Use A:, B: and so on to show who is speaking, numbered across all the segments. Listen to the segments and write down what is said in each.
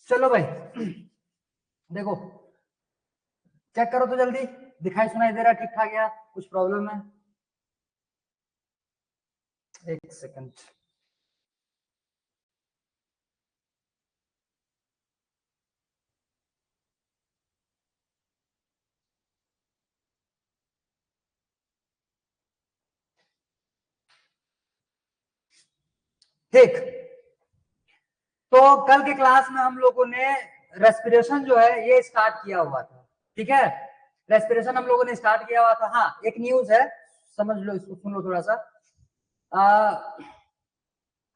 A: चलो भाई देखो, चेक करो तो जल्दी। दिखाई सुनाई दे रहा है ठीक ठाक या कुछ प्रॉब्लम है? एक सेकंड। ठीक, तो कल के क्लास में हम लोगों ने रेस्पिरेशन जो है ये स्टार्ट किया हुआ था। ठीक है, रेस्पिरेशन हम लोगों ने स्टार्ट किया हुआ था। हाँ, एक न्यूज है, समझ लो इसको, सुन लो थोड़ा सा।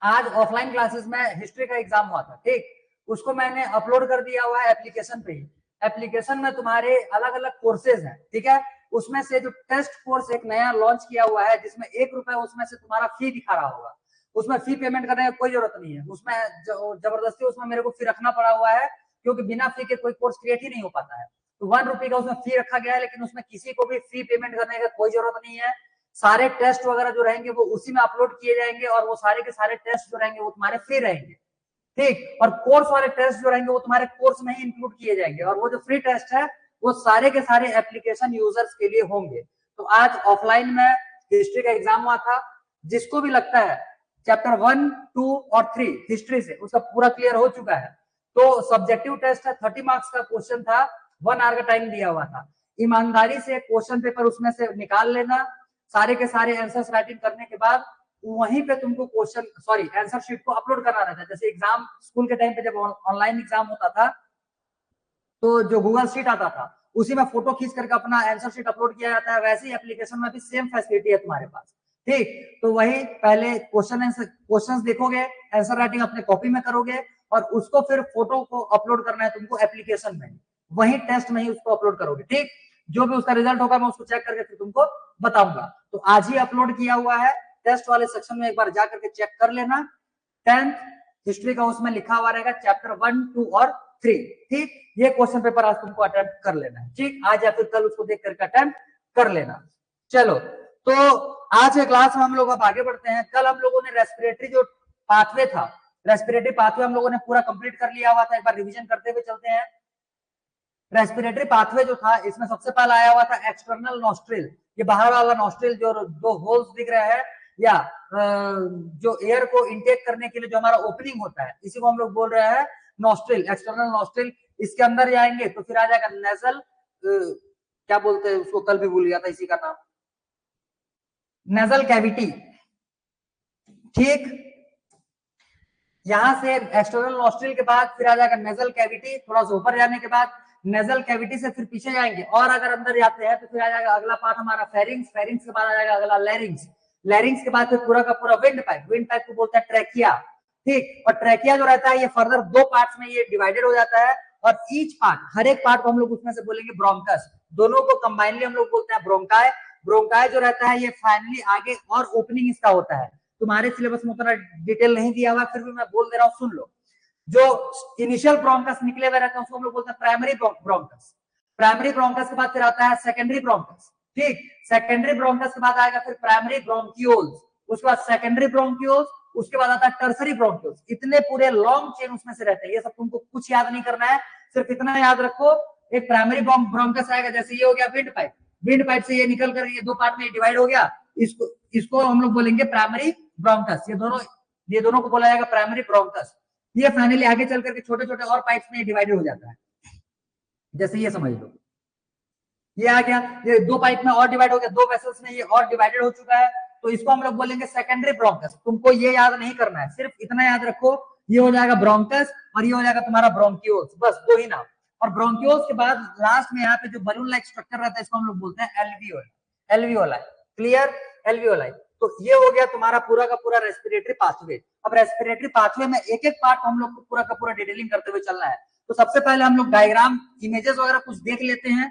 A: आज ऑफलाइन क्लासेस में हिस्ट्री का एग्जाम हुआ था। ठीक, उसको मैंने अपलोड कर दिया हुआ है एप्लीकेशन पे ही। एप्लीकेशन में तुम्हारे अलग अलग कोर्सेज हैं। ठीक है, उसमें से जो टेस्ट कोर्स एक नया लॉन्च किया हुआ है, जिसमें ₹1 उसमें से तुम्हारा फी दिखा रहा होगा, उसमें फी पेमेंट करने की कोई जरूरत नहीं है। उसमें जबरदस्ती उसमें मेरे को फी रखना पड़ा हुआ है, क्योंकि बिना फी के कोई कोर्स क्रिएट ही नहीं हो पाता है। तो ₹1 का उसमें फी रखा गया है, लेकिन उसमें किसी को भी फी पेमेंट करने की कोई जरूरत नहीं है। सारे टेस्ट वगैरह जो रहेंगे वो उसी में अपलोड किए जाएंगे, और वो सारे के सारे टेस्ट जो रहेंगे वो तुम्हारे फ्री रहेंगे। ठीक, और कोर्स वाले टेस्ट जो रहेंगे वो तुम्हारे कोर्स में ही इंक्लूड किए जाएंगे, और वो जो फ्री टेस्ट है वो सारे के सारे एप्लीकेशन यूजर्स के लिए होंगे। तो आज ऑफलाइन में हिस्ट्री का एग्जाम हुआ था। जिसको भी लगता है चैप्टर 1, 2 और 3 हिस्ट्री से उसका पूरा क्लियर हो चुका है। तो सब्जेक्टिव टेस्ट है, 30 मार्क्स का क्वेश्चन था, 1 आवर का टाइम दिया हुआ था। ईमानदारी से क्वेश्चन पेपर उसमें से निकाल लेना, सारे के सारे आंसर्स राइटिंग करने के बाद वहीं पे तुमको क्वेश्चन सॉरी आंसर शीट को अपलोड करना रहता है। जैसे एग्जाम स्कूल के टाइम पे जब ऑनलाइन एग्जाम होता था, तो जो गूगल शीट आता था उसी में फोटो खींच करके अपना आंसर शीट अपलोड किया जाता है, वैसे ही एप्लीकेशन में भी सेम फैसिलिटी है तुम्हारे पास। ठीक, तो वही पहले क्वेश्चन देखोगे, आंसर राइटिंग अपने कॉपी में करोगे, और उसको फिर फोटो को अपलोड करना है तुमको एप्लीकेशन में, वही टेस्ट में ही उसको अपलोड करोगे। ठीक, जो भी उसका रिजल्ट होगा मैं उसको चेक करके फिर तुमको बताऊंगा। तो आज ही अपलोड किया हुआ है, टेस्ट वाले सेक्शन में एक बार जाकर के चेक कर लेना। 10th हिस्ट्री का उसमें लिखा हुआ रहेगा चैप्टर 1, 2 और 3। ठीक, ये क्वेश्चन पेपर आज तुमको अटेम्प्ट कर लेना है। ठीक, आज या फिर कल उसको देख करके अटेम्प्ट कर लेना। चलो, तो आज के क्लास में हम लोग अब आगे बढ़ते हैं। कल हम लोगों ने रेस्पिरेटरी जो पाथवे था, रेस्पिरेटरी पाथवे हम लोगों ने पूरा कंप्लीट कर लिया हुआ था। एक बार रिवीजन करते हुए चलते हैं। रेस्पिरेटरी पाथवे जो था, इसमें सबसे पहला आया हुआ था एक्सटर्नल नॉस्ट्रिल। ये बाहर वाला नॉस्ट्रिल जो दो होल्स दिख रहे हैं, या जो एयर को इनटेक करने के लिए जो हमारा ओपनिंग होता है, इसी को हम लोग बोल रहे हैं नॉस्ट्रिल, एक्सटर्नल नॉस्ट्रिल। इसके अंदर जाएंगे तो फिर आ जाएगा नेजल, क्या बोलते हैं उसको, कल भी भूल गया था इसी का नाम, नेजल कैविटी। ठीक, यहां से एक्सटर्नल नॉस्ट्रिल के बाद फिर आ जाएगा नेजल कैविटी। थोड़ा सा ऊपर जाने के बाद नेजल कैविटी से फिर पीछे जाएंगे, और अगर अंदर जाते हैं तो फिर आ जाएगा अगला पार्ट हमारा फेरिंग्स। फेरिंग्स के बाद आ जाएगा अगला लैरिंग्स। लैरिंग्स के बाद फिर पूरा का पूरा विंड पाइप। विंड पाइप को बोलते हैं ट्रैकिया। ठीक, और ट्रैकिया जो रहता है ये फर्दर दो पार्ट्स में ये डिवाइडेड हो जाता है, और ईच पार्ट, हर एक पार्ट को हम लोग उसमें से बोलेंगे ब्रोंकस। दोनों को कंबाइनली हम लोग बोलते हैं ब्रोंकाई। ब्रोंकाई जो रहता है ये फाइनली आगे और ओपनिंग इसका होता है। तुम्हारे सिलेबस में उतना डिटेल नहीं दिया हुआ, फिर भी मैं बोल दे रहा हूँ, सुन लो। जो इनिशियल ब्रोंकस निकले हुए रहते हैं उसको हम लोग बोलते हैं प्राइमरी ब्रोंकस। प्राइमरी ब्रोंकस के बाद फिर आता है सेकेंडरी ब्रोंकस। ठीक, सेकेंडरी ब्रोंकस के बाद आएगा फिर प्राइमरी ब्रोंक्यूल्स, उसके बाद सेकेंडरी ब्रोंक्यूल्स, उसके बाद आता है टर्सरी ब्रोंक्यूल्स। इतने पूरे लॉन्ग चेन उसमें से रहते हैं। ये सब तुमको कुछ याद नहीं करना है, सिर्फ इतना याद रखो, एक प्राइमरी ब्रोंकस आएगा, जैसे ये हो गया विंड पाइप। विंड पाइप से ये निकल कर ये दो पार्ट में डिवाइड हो गया, इसको हम लोग बोलेंगे प्राइमरी ब्रोंकस। ये दोनों को बोला जाएगा प्राइमरी ब्रोंकस। ये फाइनली आगे चल करके छोटे छोटे और पाइप्स में डिवाइडेड हो जाता है। जैसे ये समझ लो, ये आ गया, ये दो पाइप में और डिवाइड हो गया, दो वेसल्स में ये और डिवाइडेड हो चुका है, तो इसको हम लोग बोलेंगे सेकेंडरी ब्रोंकस। तुमको ये याद नहीं करना है, सिर्फ इतना याद रखो, ये हो जाएगा ब्रोंकस और ये हो जाएगा तुम्हारा ब्रोंक्यूल्स, बस दो ही नाम। और ब्रोंक्यूल्स के बाद लास्ट में यहाँ पे जो बलून लाइक स्ट्रक्चर रहता है इसको हम लोग बोलते हैं एल्वियोलाई। Alveoli, clear, alveoli. तो ये हो गया तुम्हारा पूरा का पूरा रेस्पिरेटरी पाथवे। अब रेस्पिरेटरी पाथवे में एक एक पार्ट हम लोग को पूरा का पूरा डिटेलिंग करते हुए चलना है। तो सबसे पहले हम लोग डायग्राम, इमेजेस वगैरह कुछ देख लेते हैं,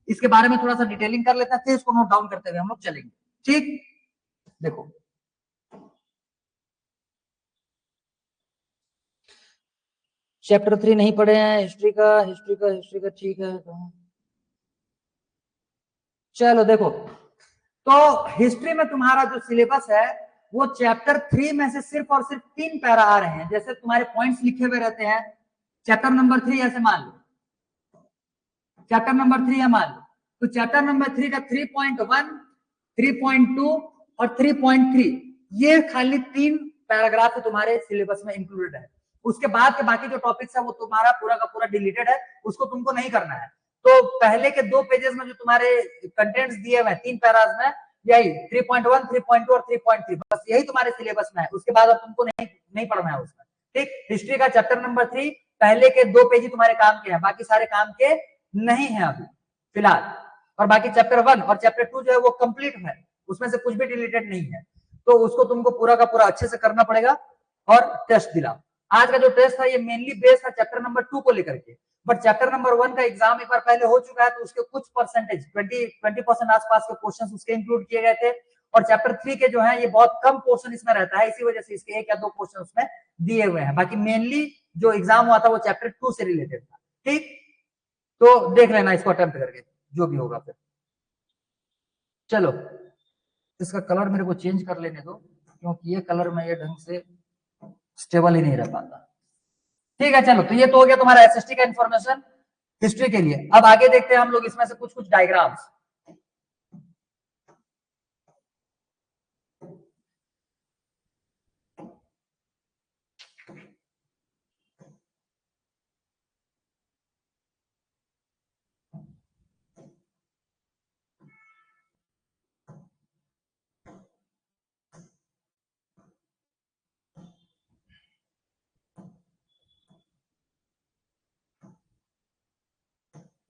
A: इसके बारे में थोड़ा सा डिटेलिंग कर लेते हैं, फिर इसको नोट डाउन करते हुए हम लोग चलेंगे। ठीक, देखो चैप्टर 3 नहीं पढ़े हैं हिस्ट्री का ठीक है। चलो देखो, तो हिस्ट्री में तुम्हारा जो सिलेबस है वो चैप्टर 3 में से सिर्फ और सिर्फ 3 पैरा आ रहे हैं। जैसे तुम्हारे पॉइंट्स लिखे हुए रहते हैं, चैप्टर नंबर 3 ऐसे मान लो, चैप्टर नंबर 3 है मान लो, तो चैप्टर नंबर 3 का 3.1, 3.2 और 3.3 ये खाली 3 पैराग्राफ तुम्हारे सिलेबस में इंक्लूडेड है। उसके बाद के बाकी जो टॉपिक्स है वो तुम्हारा पूरा का पूरा डिलीटेड है, उसको तुमको नहीं करना है। तो पहले के 2 पेजेस में जो तुम्हारे कंटेंट्स दिए हुए हैं 3 पैराज में, यही 3.1, 3.2 और 3.3 बस यही तुम्हारे सिलेबस में है। उसके बाद अब तुमको नहीं पढ़ना है उसमें, ठीक। हिस्ट्री का चैप्टर नंबर 3 पहले के 2 पेज ही तुम्हारे काम के हैं, बाकी सारे काम के नहीं है अभी फिलहाल। और बाकी चैप्टर 1 और चैप्टर 2 जो है वो कंप्लीट है, उसमें से कुछ भी डिलीटेड नहीं है। तो उसको तुमको पूरा का पूरा अच्छे से करना पड़ेगा और टेस्ट दिलाओ। आज का जो टेस्ट था ये मेनली बेस्ड था चैप्टर नंबर 2 को लेकर के, बट चैप्टर नंबर 1 का एग्जाम एक बार पहले हो चुका है, तो उसके कुछ परसेंटेज 20% आसपास के क्वेश्चंस उसके इंक्लूड किए गए थे। और चैप्टर 3 के जो है ये बहुत कम पोर्शन इसमें रहता है, इसी वजह से इसके 1 या 2 क्वेश्चन उसमें दिए हुए हैं। बाकी मेनली जो एग्जाम हुआ था वो चैप्टर 2 से रिलेटेड था, ठीक। तो देख लेना इसको अटेम्प्ट करके, जो भी होगा फिर। चलो इसका कलर मेरे को चेंज कर लेने दो, क्योंकि ये कलर में ये ढंग से स्टेबल ही नहीं रह पाता। ठीक है, चलो तो ये तो हो गया तुम्हारा एसएसटी का इंफॉर्मेशन हिस्ट्री के लिए। अब आगे देखते हैं हम लोग इसमें से कुछ कुछ डायग्राम्स।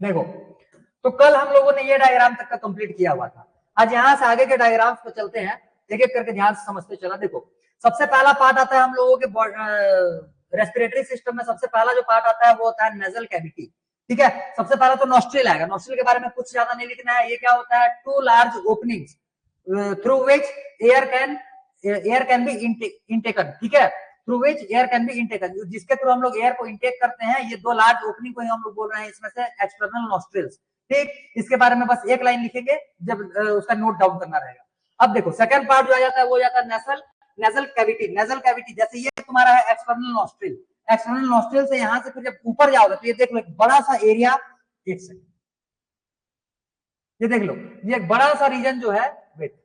A: देखो, तो कल हम लोगों ने ये डायग्राम तक का कंप्लीट किया हुआ था। आज यहां से आगे के डायग्राम्स पे चलते हैं, एक एक करके ध्यान से समझते चला। देखो, सबसे पहला पार्ट आता है हम लोगों के रेस्पिरेटरी सिस्टम में। सबसे पहला जो पार्ट आता है वो होता है नेजल कैविटी, ठीक है। सबसे पहला तो नॉस्ट्रिल आएगा। नॉस्ट्रिल के बारे में कुछ ज्यादा नहीं लिखना है। ये क्या होता है? 2 large openings through which air can be intaken, ठीक है। Through which air can be intaken, जिसके थ्रू हम लोग एयर को इनटेक करते हैं। ये 2 लार्ज ओपनिंग को ही हम लोग बोल रहे हैं इसमें से एक्सटर्नल नॉस्ट्रिल्स, ठीक। इसके बारे में बस एक लाइन लिखेंगे जब उसका नोट डाउन करना रहेगा। अब देखो सेकंड पार्ट जो आ जाता है वो हो जाता है नेजल कैविटी। नेजल कैविटी जैसे ये तुम्हारा है एक्सटर्नल नॉस्ट्रिल। एक्सटर्नल नॉस्ट्रिल से यहां से फिर जब ऊपर जाओगे तो ये देख लो एक बड़ा सा एरिया, एक सेकंड, ये देख लो, ये एक बड़ा सा रीजन जो है, वेट,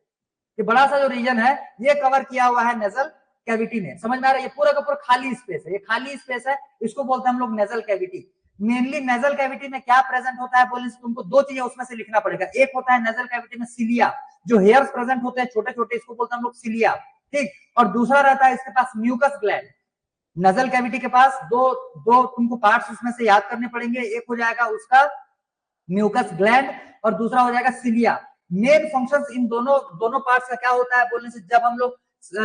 A: ये बड़ा सा जो रीजन है ये कवर किया हुआ है नेजल कैविटी ने। समझ में आ रहा है? ये पूरा का पूरा खाली स्पेस है, ये खाली स्पेस है, इसको बोलते हैं हम लोग nasal cavity. Mainly nasal cavity में क्या प्रेजेंट होता है बोलने से तुमको 2 चीजें उसमें से लिखना पड़ेगा। एक होता है नेजल कैविटी में सिलिया, जो हेयर्स प्रेजेंट होते हैं छोटे छोटे, इसको बोलते हैं हम लोग सिलिया, ठीक। और दूसरा रहता है इसके पास म्यूकस ग्लैंड। नेजल कैविटी के पास दो तुमको पार्ट्स उसमें से याद करने पड़ेंगे। एक हो जाएगा उसका म्यूकस ग्लैंड और दूसरा हो जाएगा सिलिया। मेन फंक्शंस इन दोनों पार्ट्स का क्या होता है बोलने से,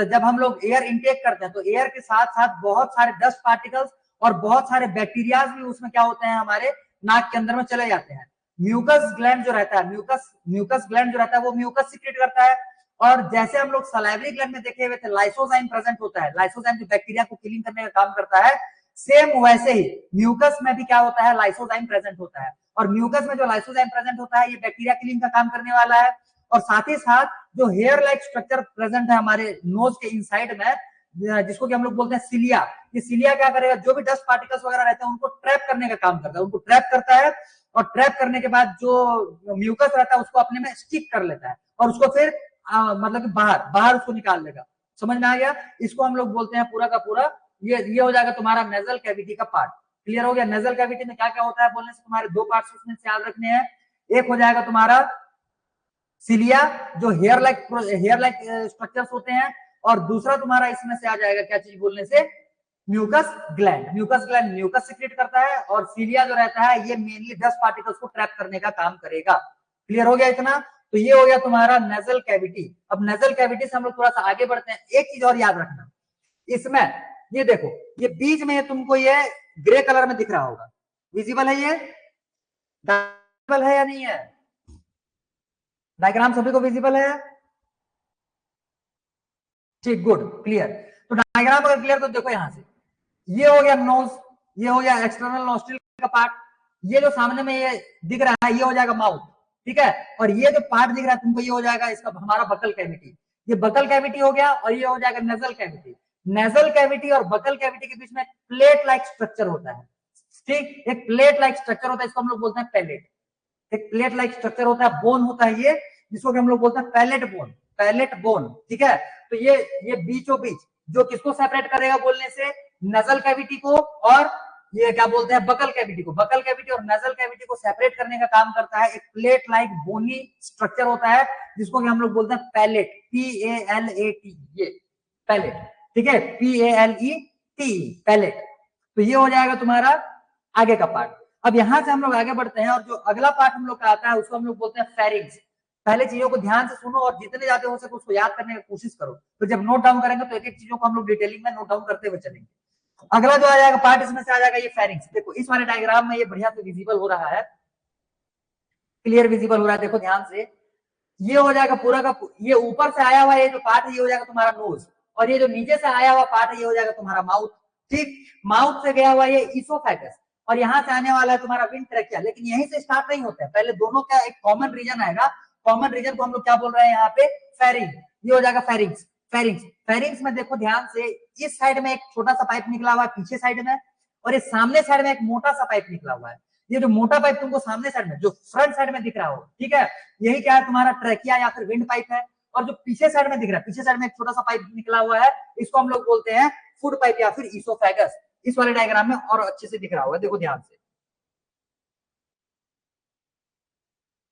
A: जब हम लोग एयर इनटेक करते हैं तो एयर के साथ साथ बहुत सारे डस्ट पार्टिकल्स और बहुत सारे बैक्टीरिया भी उसमें क्या होते हैं, हमारे नाक के अंदर में चले जाते हैं। म्यूकस ग्लैंड जो रहता है, म्यूकस ग्लैंड जो रहता है वो म्यूकस सीक्रेट करता है। और जैसे हम लोग सलाइवरी ग्लैंड में देखे हुए थे लाइसोजाइम प्रेजेंट होता है, लाइसोजाइम जो बैक्टीरिया को किलिंग करने का काम करता है, सेम वैसे ही म्यूकस में भी क्या होता है, लाइसोजाइम प्रेजेंट होता है। और म्यूकस में जो लाइसोजाइम प्रेजेंट होता है ये बैक्टीरिया किलिंग का काम करने वाला है। और साथ ही साथ जो हेयर लाइक स्ट्रक्चर प्रेजेंट है हमारे नोज के इनसाइड में, जिसको कि हम लोग बोलते हैं सिलिया, ये सिलिया क्या करेगा, जो भी डस्ट पार्टिकल्स वगैरह रहते हैं उनको ट्रैप करने का काम करता है, उनको ट्रैप करता है। और ट्रैप करने के बाद जो म्यूकस रहता है उसको अपने में स्टिक कर लेता है और उसको फिर मतलब कि बाहर उसको निकाल लेगा। समझ में आ गया? इसको हम लोग बोलते हैं पूरा का पूरा, ये हो जाएगा तुम्हारा नेजल कैविटी का पार्ट। क्लियर हो गया? नेजल कैविटी में क्या क्या होता है बोलने से तुम्हारे 2 पार्ट्स उसमें याद रखने हैं। एक हो जाएगा तुम्हारा सिलिया, जो हेयर लाइक स्ट्रक्चर्स होते हैं, और दूसरा तुम्हारा इसमें से आ जाएगा क्या चीज बोलने से, mucus gland. Mucus gland mucus secrete करता है और सिलिया जो रहता है ये मेनली डस्ट पार्टिकल्स को ट्रैप करने का काम करेगा। क्लियर हो गया इतना? तो ये हो गया तुम्हारा नेजल कैविटी। अब नेजल कैविटी से हम लोग थोड़ा सा आगे बढ़ते हैं। एक चीज और याद रखना, इसमें ये देखो, ये बीच में तुमको ये ग्रे कलर में दिख रहा होगा, विजिबल है? ये विजिबल है या नहीं है? डायग्राम सभी को विजिबल है? ठीक, गुड, क्लियर। तो डायग्राम अगर क्लियर तो देखो, यहां से ये हो गया नोज, ये हो गया एक्सटर्नल नोस्ट्रिल का पार्ट, ये जो सामने में ये दिख रहा है ये हो जाएगा माउथ, ठीक है। और ये जो पार्ट दिख रहा है तुमको ये हो जाएगा इसका हमारा बकल कैविटी। ये बकल कैविटी हो गया और ये हो जाएगा नेजल कैविटी। नेजल कैविटी और बकल कैविटी के बीच में प्लेट लाइक स्ट्रक्चर होता है। ठीक, एक प्लेट लाइक स्ट्रक्चर होता है, इसको हम लोग बोलते हैं पैलेट। एक प्लेट लाइक स्ट्रक्चर होता है, बोन होता है ये, जिसको कि हम लोग बोलते हैं पैलेट बोन, पैलेट बोन। ठीक है, तो ये बीचों बीच जो किसको सेपरेट करेगा बोलने से, नजल कैविटी को और ये क्या बोलते हैं बकल कैविटी को। बकल कैविटी और नजल कैविटी को सेपरेट करने का काम करता है एक प्लेट लाइक बोनी स्ट्रक्चर होता है, जिसको कि हम लोग बोलते हैं पैलेट, PALAT, ये पैलेट। ठीक है, PALET, पैलेट। तो ये हो जाएगा तुम्हारा आगे का पार्ट। अब यहां से हम लोग आगे बढ़ते हैं और जो अगला पार्ट हम लोग का आता है उसको हम लोग बोलते हैं फेरिंग्स। पहले चीजों को ध्यान से सुनो और जितने ज्यादा हो सके उसको याद करने की कोशिश करो। तो जब नोट डाउन करेंगे तो एक एक चीजों को हम लोग डिटेलिंग में नोट डाउन करते हुए चलेंगे। अगला जो आ जाएगा पार्ट इसमें से आ जाएगा ये फेरिंग्स। देखो इस वाले डायग्राम में ये बढ़िया से विजिबल हो रहा है, क्लियर विजिबल हो रहा है, देखो ध्यान से। ये हो जाएगा पूरा का, ये ऊपर से आया हुआ ये जो पार्ट है ये हो जाएगा तुम्हारा नोज, और ये जो नीचे से आया हुआ पार्ट है ये हो जाएगा तुम्हारा माउथ। ठीक, माउथ से गया हुआ ये इसोफेगस, और यहाँ से आने वाला है तुम्हारा विंड ट्रैकिया। लेकिन यहीं से स्टार्ट नहीं होता है, पहले दोनों का एक कॉमन रीजन आएगा। कॉमन रीजन को हम लोग क्या बोल रहे हैं यहाँ पे, फेरिंग। ये हो जाएगा फेरिंग्स। फेरिंग्स, फेरिंग्स में देखो ध्यान से, इस साइड में एक छोटा सा पाइप निकला हुआ है पीछे साइड में, और इस सामने साइड में एक मोटा सा पाइप निकला हुआ है। ये जो मोटा पाइप तुमको सामने साइड में, जो फ्रंट साइड में दिख रहा हो, ठीक है, यही क्या है तुम्हारा ट्रैकिया या फिर विंड पाइप है। और जो पीछे साइड में दिख रहा है, पीछे साइड में एक छोटा सा पाइप निकला हुआ है, इसको हम लोग बोलते हैं फूड पाइप या फिर इसोफेगस। इस वाले डायग्राम में और अच्छे से दिख रहा होगा, देखो ध्यान से।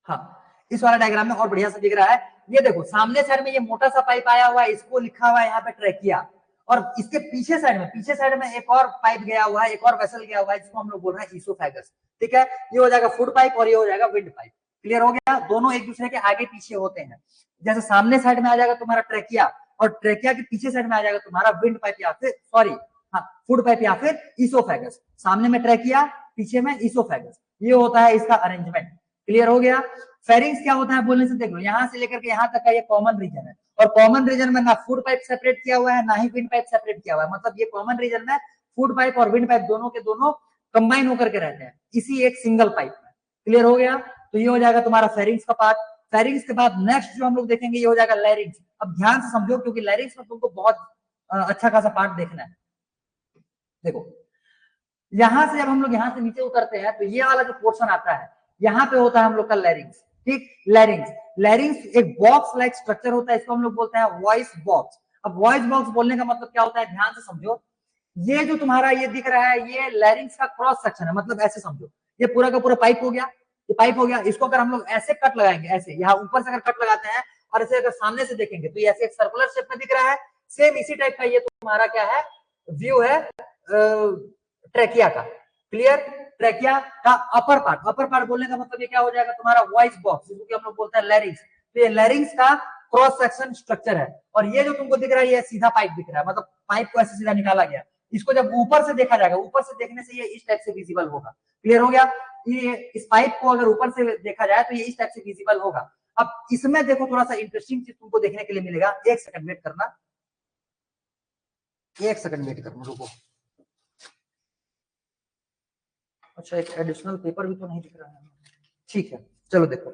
A: हाँ, इस वाला डायग्राम में और बढ़िया से दिख रहा है। ये देखो सामने साइड में ये मोटा सा पाइप आया हुआ है, इसको लिखा हुआ है यहाँ पे ट्रैकिया, और इसके पीछे साइड में एक और पाइप गया हुआ है, एक और वेसल गया हुआ है, जिसको हम लोग बोल रहे हैं इसोफेगस। ठीक है, ये हो जाएगा फूड पाइप और ये हो जाएगा विंड पाइप। क्लियर हो गया, दोनों एक दूसरे के आगे पीछे होते हैं। जैसे सामने साइड में आ जाएगा तुम्हारा ट्रैकिया, और ट्रैकिया के पीछे साइड में आ जाएगा तुम्हारा विंड पाइप या फिर सॉरी हाँ फूड पाइप या फिर इसोफेगस। सामने में ट्रैकिया, पीछे में इसोफेगस, ये होता है इसका अरेंजमेंट। क्लियर हो गया। फेरिंग्स क्या होता है बोलने से देख लो, यहाँ से लेकर के यहाँ तक का ये कॉमन रीजन है, और कॉमन रीजन में ना फूड पाइप सेपरेट किया हुआ है ना ही विंड पाइप सेपरेट किया हुआ है। मतलब ये कॉमन रीजन में फूड पाइप और विंड पाइप दोनों के दोनों कंबाइन होकर के रहते हैं इसी एक सिंगल पाइप में। क्लियर हो गया, तो ये हो जाएगा तुम्हारा फेरिंग्स का पार्ट। फेरिंग्स के बाद नेक्स्ट जो हम लोग देखेंगे ये हो जाएगा लैरिंग्स। अब ध्यान से समझो क्योंकि लैरिंग्स में तुमको बहुत अच्छा खासा पार्ट देखना है। देखो यहां से जब हम लोग यहाँ से नीचे उतरते हैं तो ये वाला जो पोर्शन आता है यहाँ पे होता है हम लोग का लैरिंग्स। ठीक, लैरिंग्स, लैरिंग्स एक बॉक्स लाइक स्ट्रक्चर होता है, इसको हम लोग बोलते हैं वॉइस बॉक्स। अब वॉइस बॉक्स बोलने का मतलब क्या होता है, ध्यान से समझो। ये जो तुम्हारा ये दिख रहा है ये लैरिंग्स का क्रॉस सेक्शन है, मतलब ऐसे समझो ये पूरा का पूरा पाइप हो गया, ये पाइप हो गया। इसको अगर हम लोग ऐसे कट लगाएंगे, ऐसे यहाँ ऊपर से अगर कट लगाते हैं और इसे अगर सामने से देखेंगे तो ये ऐसे एक सर्कुलर शेप में दिख रहा है। सेम इसी टाइप का ये तुम्हारा क्या है, व्यू है ट्रैकिया का। क्लियर, ट्रैकिया का अपर पार्ट। अपर पार्ट बोलने का मतलब ये क्या हो जाएगा तुम्हारा वॉइस बॉक्स, जिसको हम लोग बोलते हैं लैरिंग्स। तो ये लैरिंग्स का क्रॉस सेक्शन स्ट्रक्चर है, और ये जो तुमको दिख रहा है ये सीधा पाइप दिख रहा है, मतलब पाइप को ऐसे सीधा निकाला गया। इसको जब ऊपर से देखा जाएगा, ऊपर से देखने से ये इस टाइप से विजिबल होगा। क्लियर हो गया, ये इस पाइप को अगर ऊपर से देखा जाए तो ये इस टाइप से विजिबल होगा। अब इसमें देखो थोड़ा सा इंटरेस्टिंग चीज तुमको देखने के लिए मिलेगा। एक सेकंड वेट करना, एक सेकंड वेट करना, रुको। अच्छा एक एडिशनल पेपर भी तो नहीं दिख रहा है, ठीक है चलो देखो।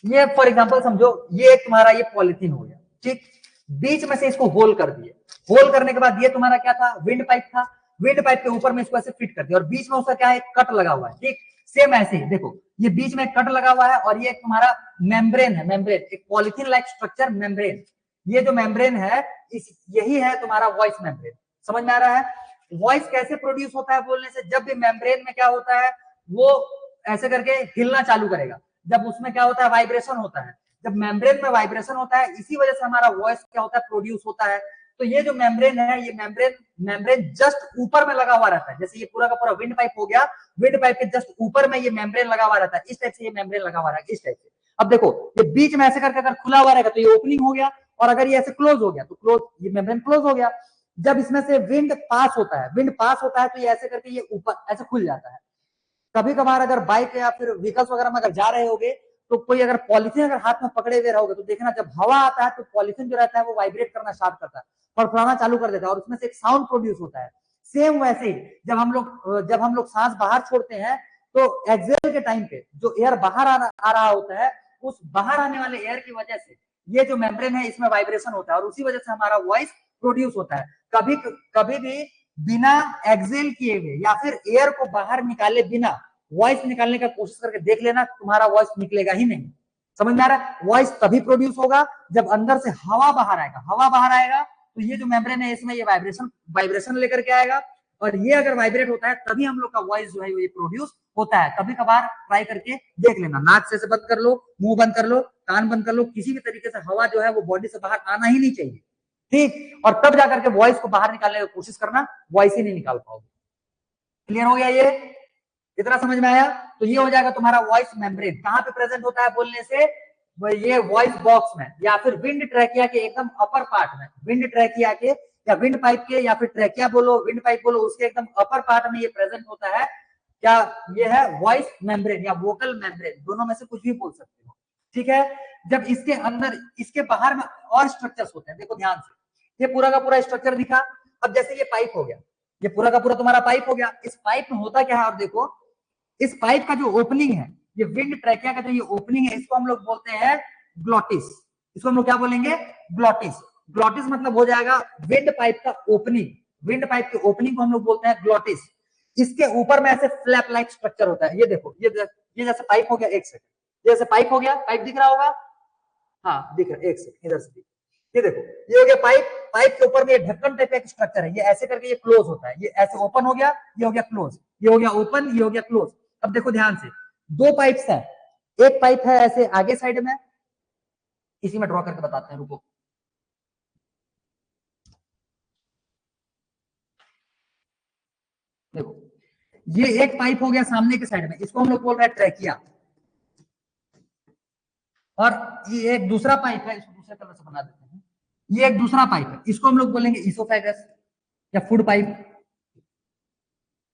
A: ये फॉर एग्जांपल समझो ये तुम्हारा ये पॉलिथीन हो गया, ठीक, बीच में से इसको होल कर दिए। होल करने के बाद ये तुम्हारा क्या था, विंड पाइप था। विंड पाइप के ऊपर में इसको ऐसे फिट कर दिया, और बीच में उसका क्या है, कट लगा हुआ है। ठीक, सेम ऐसे ही देखो ये बीच में कट लगा हुआ है, और ये तुम्हारा मेम्ब्रेन है, मेम्ब्रेन एक पॉलिथीन लाइक स्ट्रक्चर मेम्ब्रेन। ये जो मेम्ब्रेन है यही है तुम्हारा वॉइस मेम्ब्रेन। समझ में आ रहा है, वॉइस कैसे प्रोड्यूस होता है बोलने से, जब भी मेम्ब्रेन में क्या होता है वो ऐसे करके हिलना चालू करेगा, जब उसमें क्या होता है वाइब्रेशन होता है। जब मेम्ब्रेन में वाइब्रेशन होता है इसी वजह से हमारा वॉइस क्या होता है प्रोड्यूस होता है। तो ये जो मेम्ब्रेन है ये मेम्ब्रेन जस्ट ऊपर में लगा हुआ रहता है। जैसे ये पूरा का पूरा विंड पाइप हो गया, विंड पाइप के जस्ट ऊपर में ये मेम्ब्रेन लगा हुआ रहता है। इस टाइप से ये मेम्ब्रेन लगा हुआ रहता है, इस टाइप से। अब देखो ये बीच में ऐसे करके अगर खुला हुआ रहेगा तो ये ओपनिंग हो गया, और अगर ये ऐसे क्लोज हो गया तो क्लोज, ये मेम्ब्रेन क्लोज हो गया। जब इसमें से विंड पास होता है, विंड पास होता है तो ये ऐसे करके ये ऊपर ऐसे खुल जाता है। कभी कभार अगर बाइक या फिर व्हीकल्स वगैरह में अगर जा रहे होगे तो कोई अगर पॉलिथीन अगर हाथ में पकड़े हुए रहोगे तो देखना जब हवा आता है तो पॉलिथीन जो रहता है वो वाइब्रेट करना स्टार्ट करता है, फड़फड़ाना चालू कर देता है, और उसमें से एक साउंड प्रोड्यूस होता है। सेम वैसे ही जब हम लोग सांस बाहर छोड़ते हैं तो एक्सेल के टाइम पे जो एयर बाहर आ रहा होता है, उस बाहर आने वाले एयर की वजह से ये जो मेम्ब्रेन है इसमें वाइब्रेशन होता है, और उसी वजह से हमारा वॉइस प्रोड्यूस होता है। कभी कभी भी बिना एक्सेल किए हुए या फिर एयर को बाहर निकाले बिना वॉइस निकालने का कोशिश करके देख लेना, तुम्हारा वॉइस निकलेगा ही नहीं। समझ में आ रहा है? वॉइस तभी प्रोड्यूस होगा जब अंदर से हवा बाहर आएगा। हवा बाहर आएगा तो ये जो मेम्ब्रेन है इसमें ये वाइब्रेशन लेकर के आएगा, और ये अगर वाइब्रेट होता है तभी हम लोग का वॉइस जो है ये प्रोड्यूस होता है। कभी कभार ट्राई करके देख लेना, नाक से बंद कर लो, मुंह बंद कर लो, कान बंद कर लो, किसी भी तरीके से हवा जो है वो बॉडी से बाहर आना ही नहीं चाहिए, ठीक। और तब जाकर के वॉइस को बाहर निकालने की कोशिश करना, वॉइस ही नहीं निकाल पाओगे। क्लियर हो गया? ये इतना समझ में आया? तो ये हो जाएगा तुम्हारा वॉइस मेम्ब्रेन। कहां पे प्रेजेंट होता है बोलने से, ये वॉइस बॉक्स में या फिर विंड ट्रैकिया के एकदम अपर पार्ट में, विंड ट्रैकिया के या विंड पाइप के या फिर ट्रैकिया बोलो विंड पाइप बोलो, उसके एकदम अपर पार्ट में ये प्रेजेंट होता है। क्या ये है? वॉइस मेम्ब्रेन या वोकल मेम्ब्रेन, दोनों में से कुछ भी बोल सकते हो, ठीक है। जब इसके अंदर, इसके बाहर में और स्ट्रक्चर्स होते हैं, देखो ध्यान से, ये पूरा का पूरा स्ट्रक्चर दिखा। अब जैसे ये पाइप हो गया, ये पूरा का पूरा तुम्हारा पाइप हो गया, इस पाइप में होता क्या है, और देखो इस पाइप का जो ओपनिंग है, ये विंड ट्रैकिया का जो ये ओपनिंग है, इसको हम लोग बोलते हैं ग्लॉटिस। इसको हम लोग क्या बोलेंगे? ग्लॉटिस। ग्लॉटिस मतलब हो जाएगा विंड पाइप का ओपनिंग। विंड पाइप के ओपनिंग को हम लोग बोलते हैं ग्लॉटिस। इसके ऊपर में ऐसे फ्लैप लाइक स्ट्रक्चर होता है। ये देखो, ये जैसे पाइप हो गया, एक सेकंड, जैसे पाइप हो गया, पाइप दिख रहा होगा, हाँ दिख रहा है, एक सेकंड इधर से, ये देखो, ये हो गया पाइप। पाइप के ऊपर में ये ढक्कन टाइप का एक स्ट्रक्चर है, ये ऐसे करके ये क्लोज होता है, ये ऐसे ओपन हो गया, ये हो गया क्लोज, ये हो गया ओपन, ये हो गया क्लोज। अब देखो ध्यान से, दो पाइप्स है, एक पाइप है ऐसे आगे साइड में, इसी में ड्रॉ करके बताते हैं, रुको। देखो, ये एक पाइप हो गया सामने के साइड में, इसको हम लोग बोल रहे हैं ट्रैकिया। और ये एक दूसरा पाइप है, इसको दूसरे कलर से बना देते हैं, ये एक दूसरा पाइप है, इसको हम लोग बोलेंगे इसोफेगस या फूड पाइप।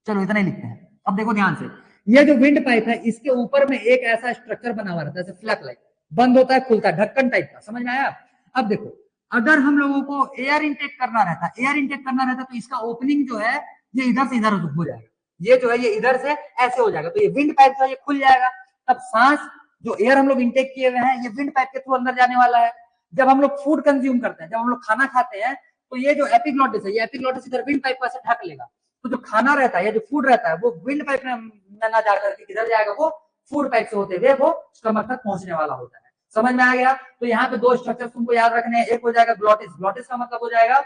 A: चलो इतना ही लिखते हैं। अब देखो ध्यान से, ये जो विंड पाइप है, इसके ऊपर में एक ऐसा स्ट्रक्चर बना हुआ रहता है, जैसे फ्लैप लाइट, बंद होता है खुलता है, ढक्कन टाइप का। समझ में आया? अब देखो, अगर हम लोगों को एयर इनटेक करना रहता है, एयर इनटेक करना रहता है, तो इसका ओपनिंग जो है ये इधर से इधर हो जाएगा, ये जो है ये इधर से ऐसे हो जाएगा, तो ये विंड पाइप जो है ये खुल जाएगा। तब सांस जो एयर हम लोग इनटेक किए हुए हैं, ये विंड पाइप के थ्रू अंदर जाने वाला है। जब हम लोग फूड कंज्यूम करते हैं, जब हम लोग खाना खाते हैं, तो ये जो एपिग्लॉटिस है, ये एपिग्लॉटिस इधर विंड पाइप से ढक लेगा। तो जो खाना रहता है या जो फूड रहता है, वो विंड पाइप में ना जाकर के किधर जाएगा, वो फूड पाइप से होते हुए वो स्टमक तक पहुंचने वाला होता है। समझ में आ गया? तो यहाँ पे दो स्ट्रक्चर तुमको याद रखने हैं, एक हो जाएगा ग्लॉटिस। ग्लॉटिस का मतलब हो जाएगा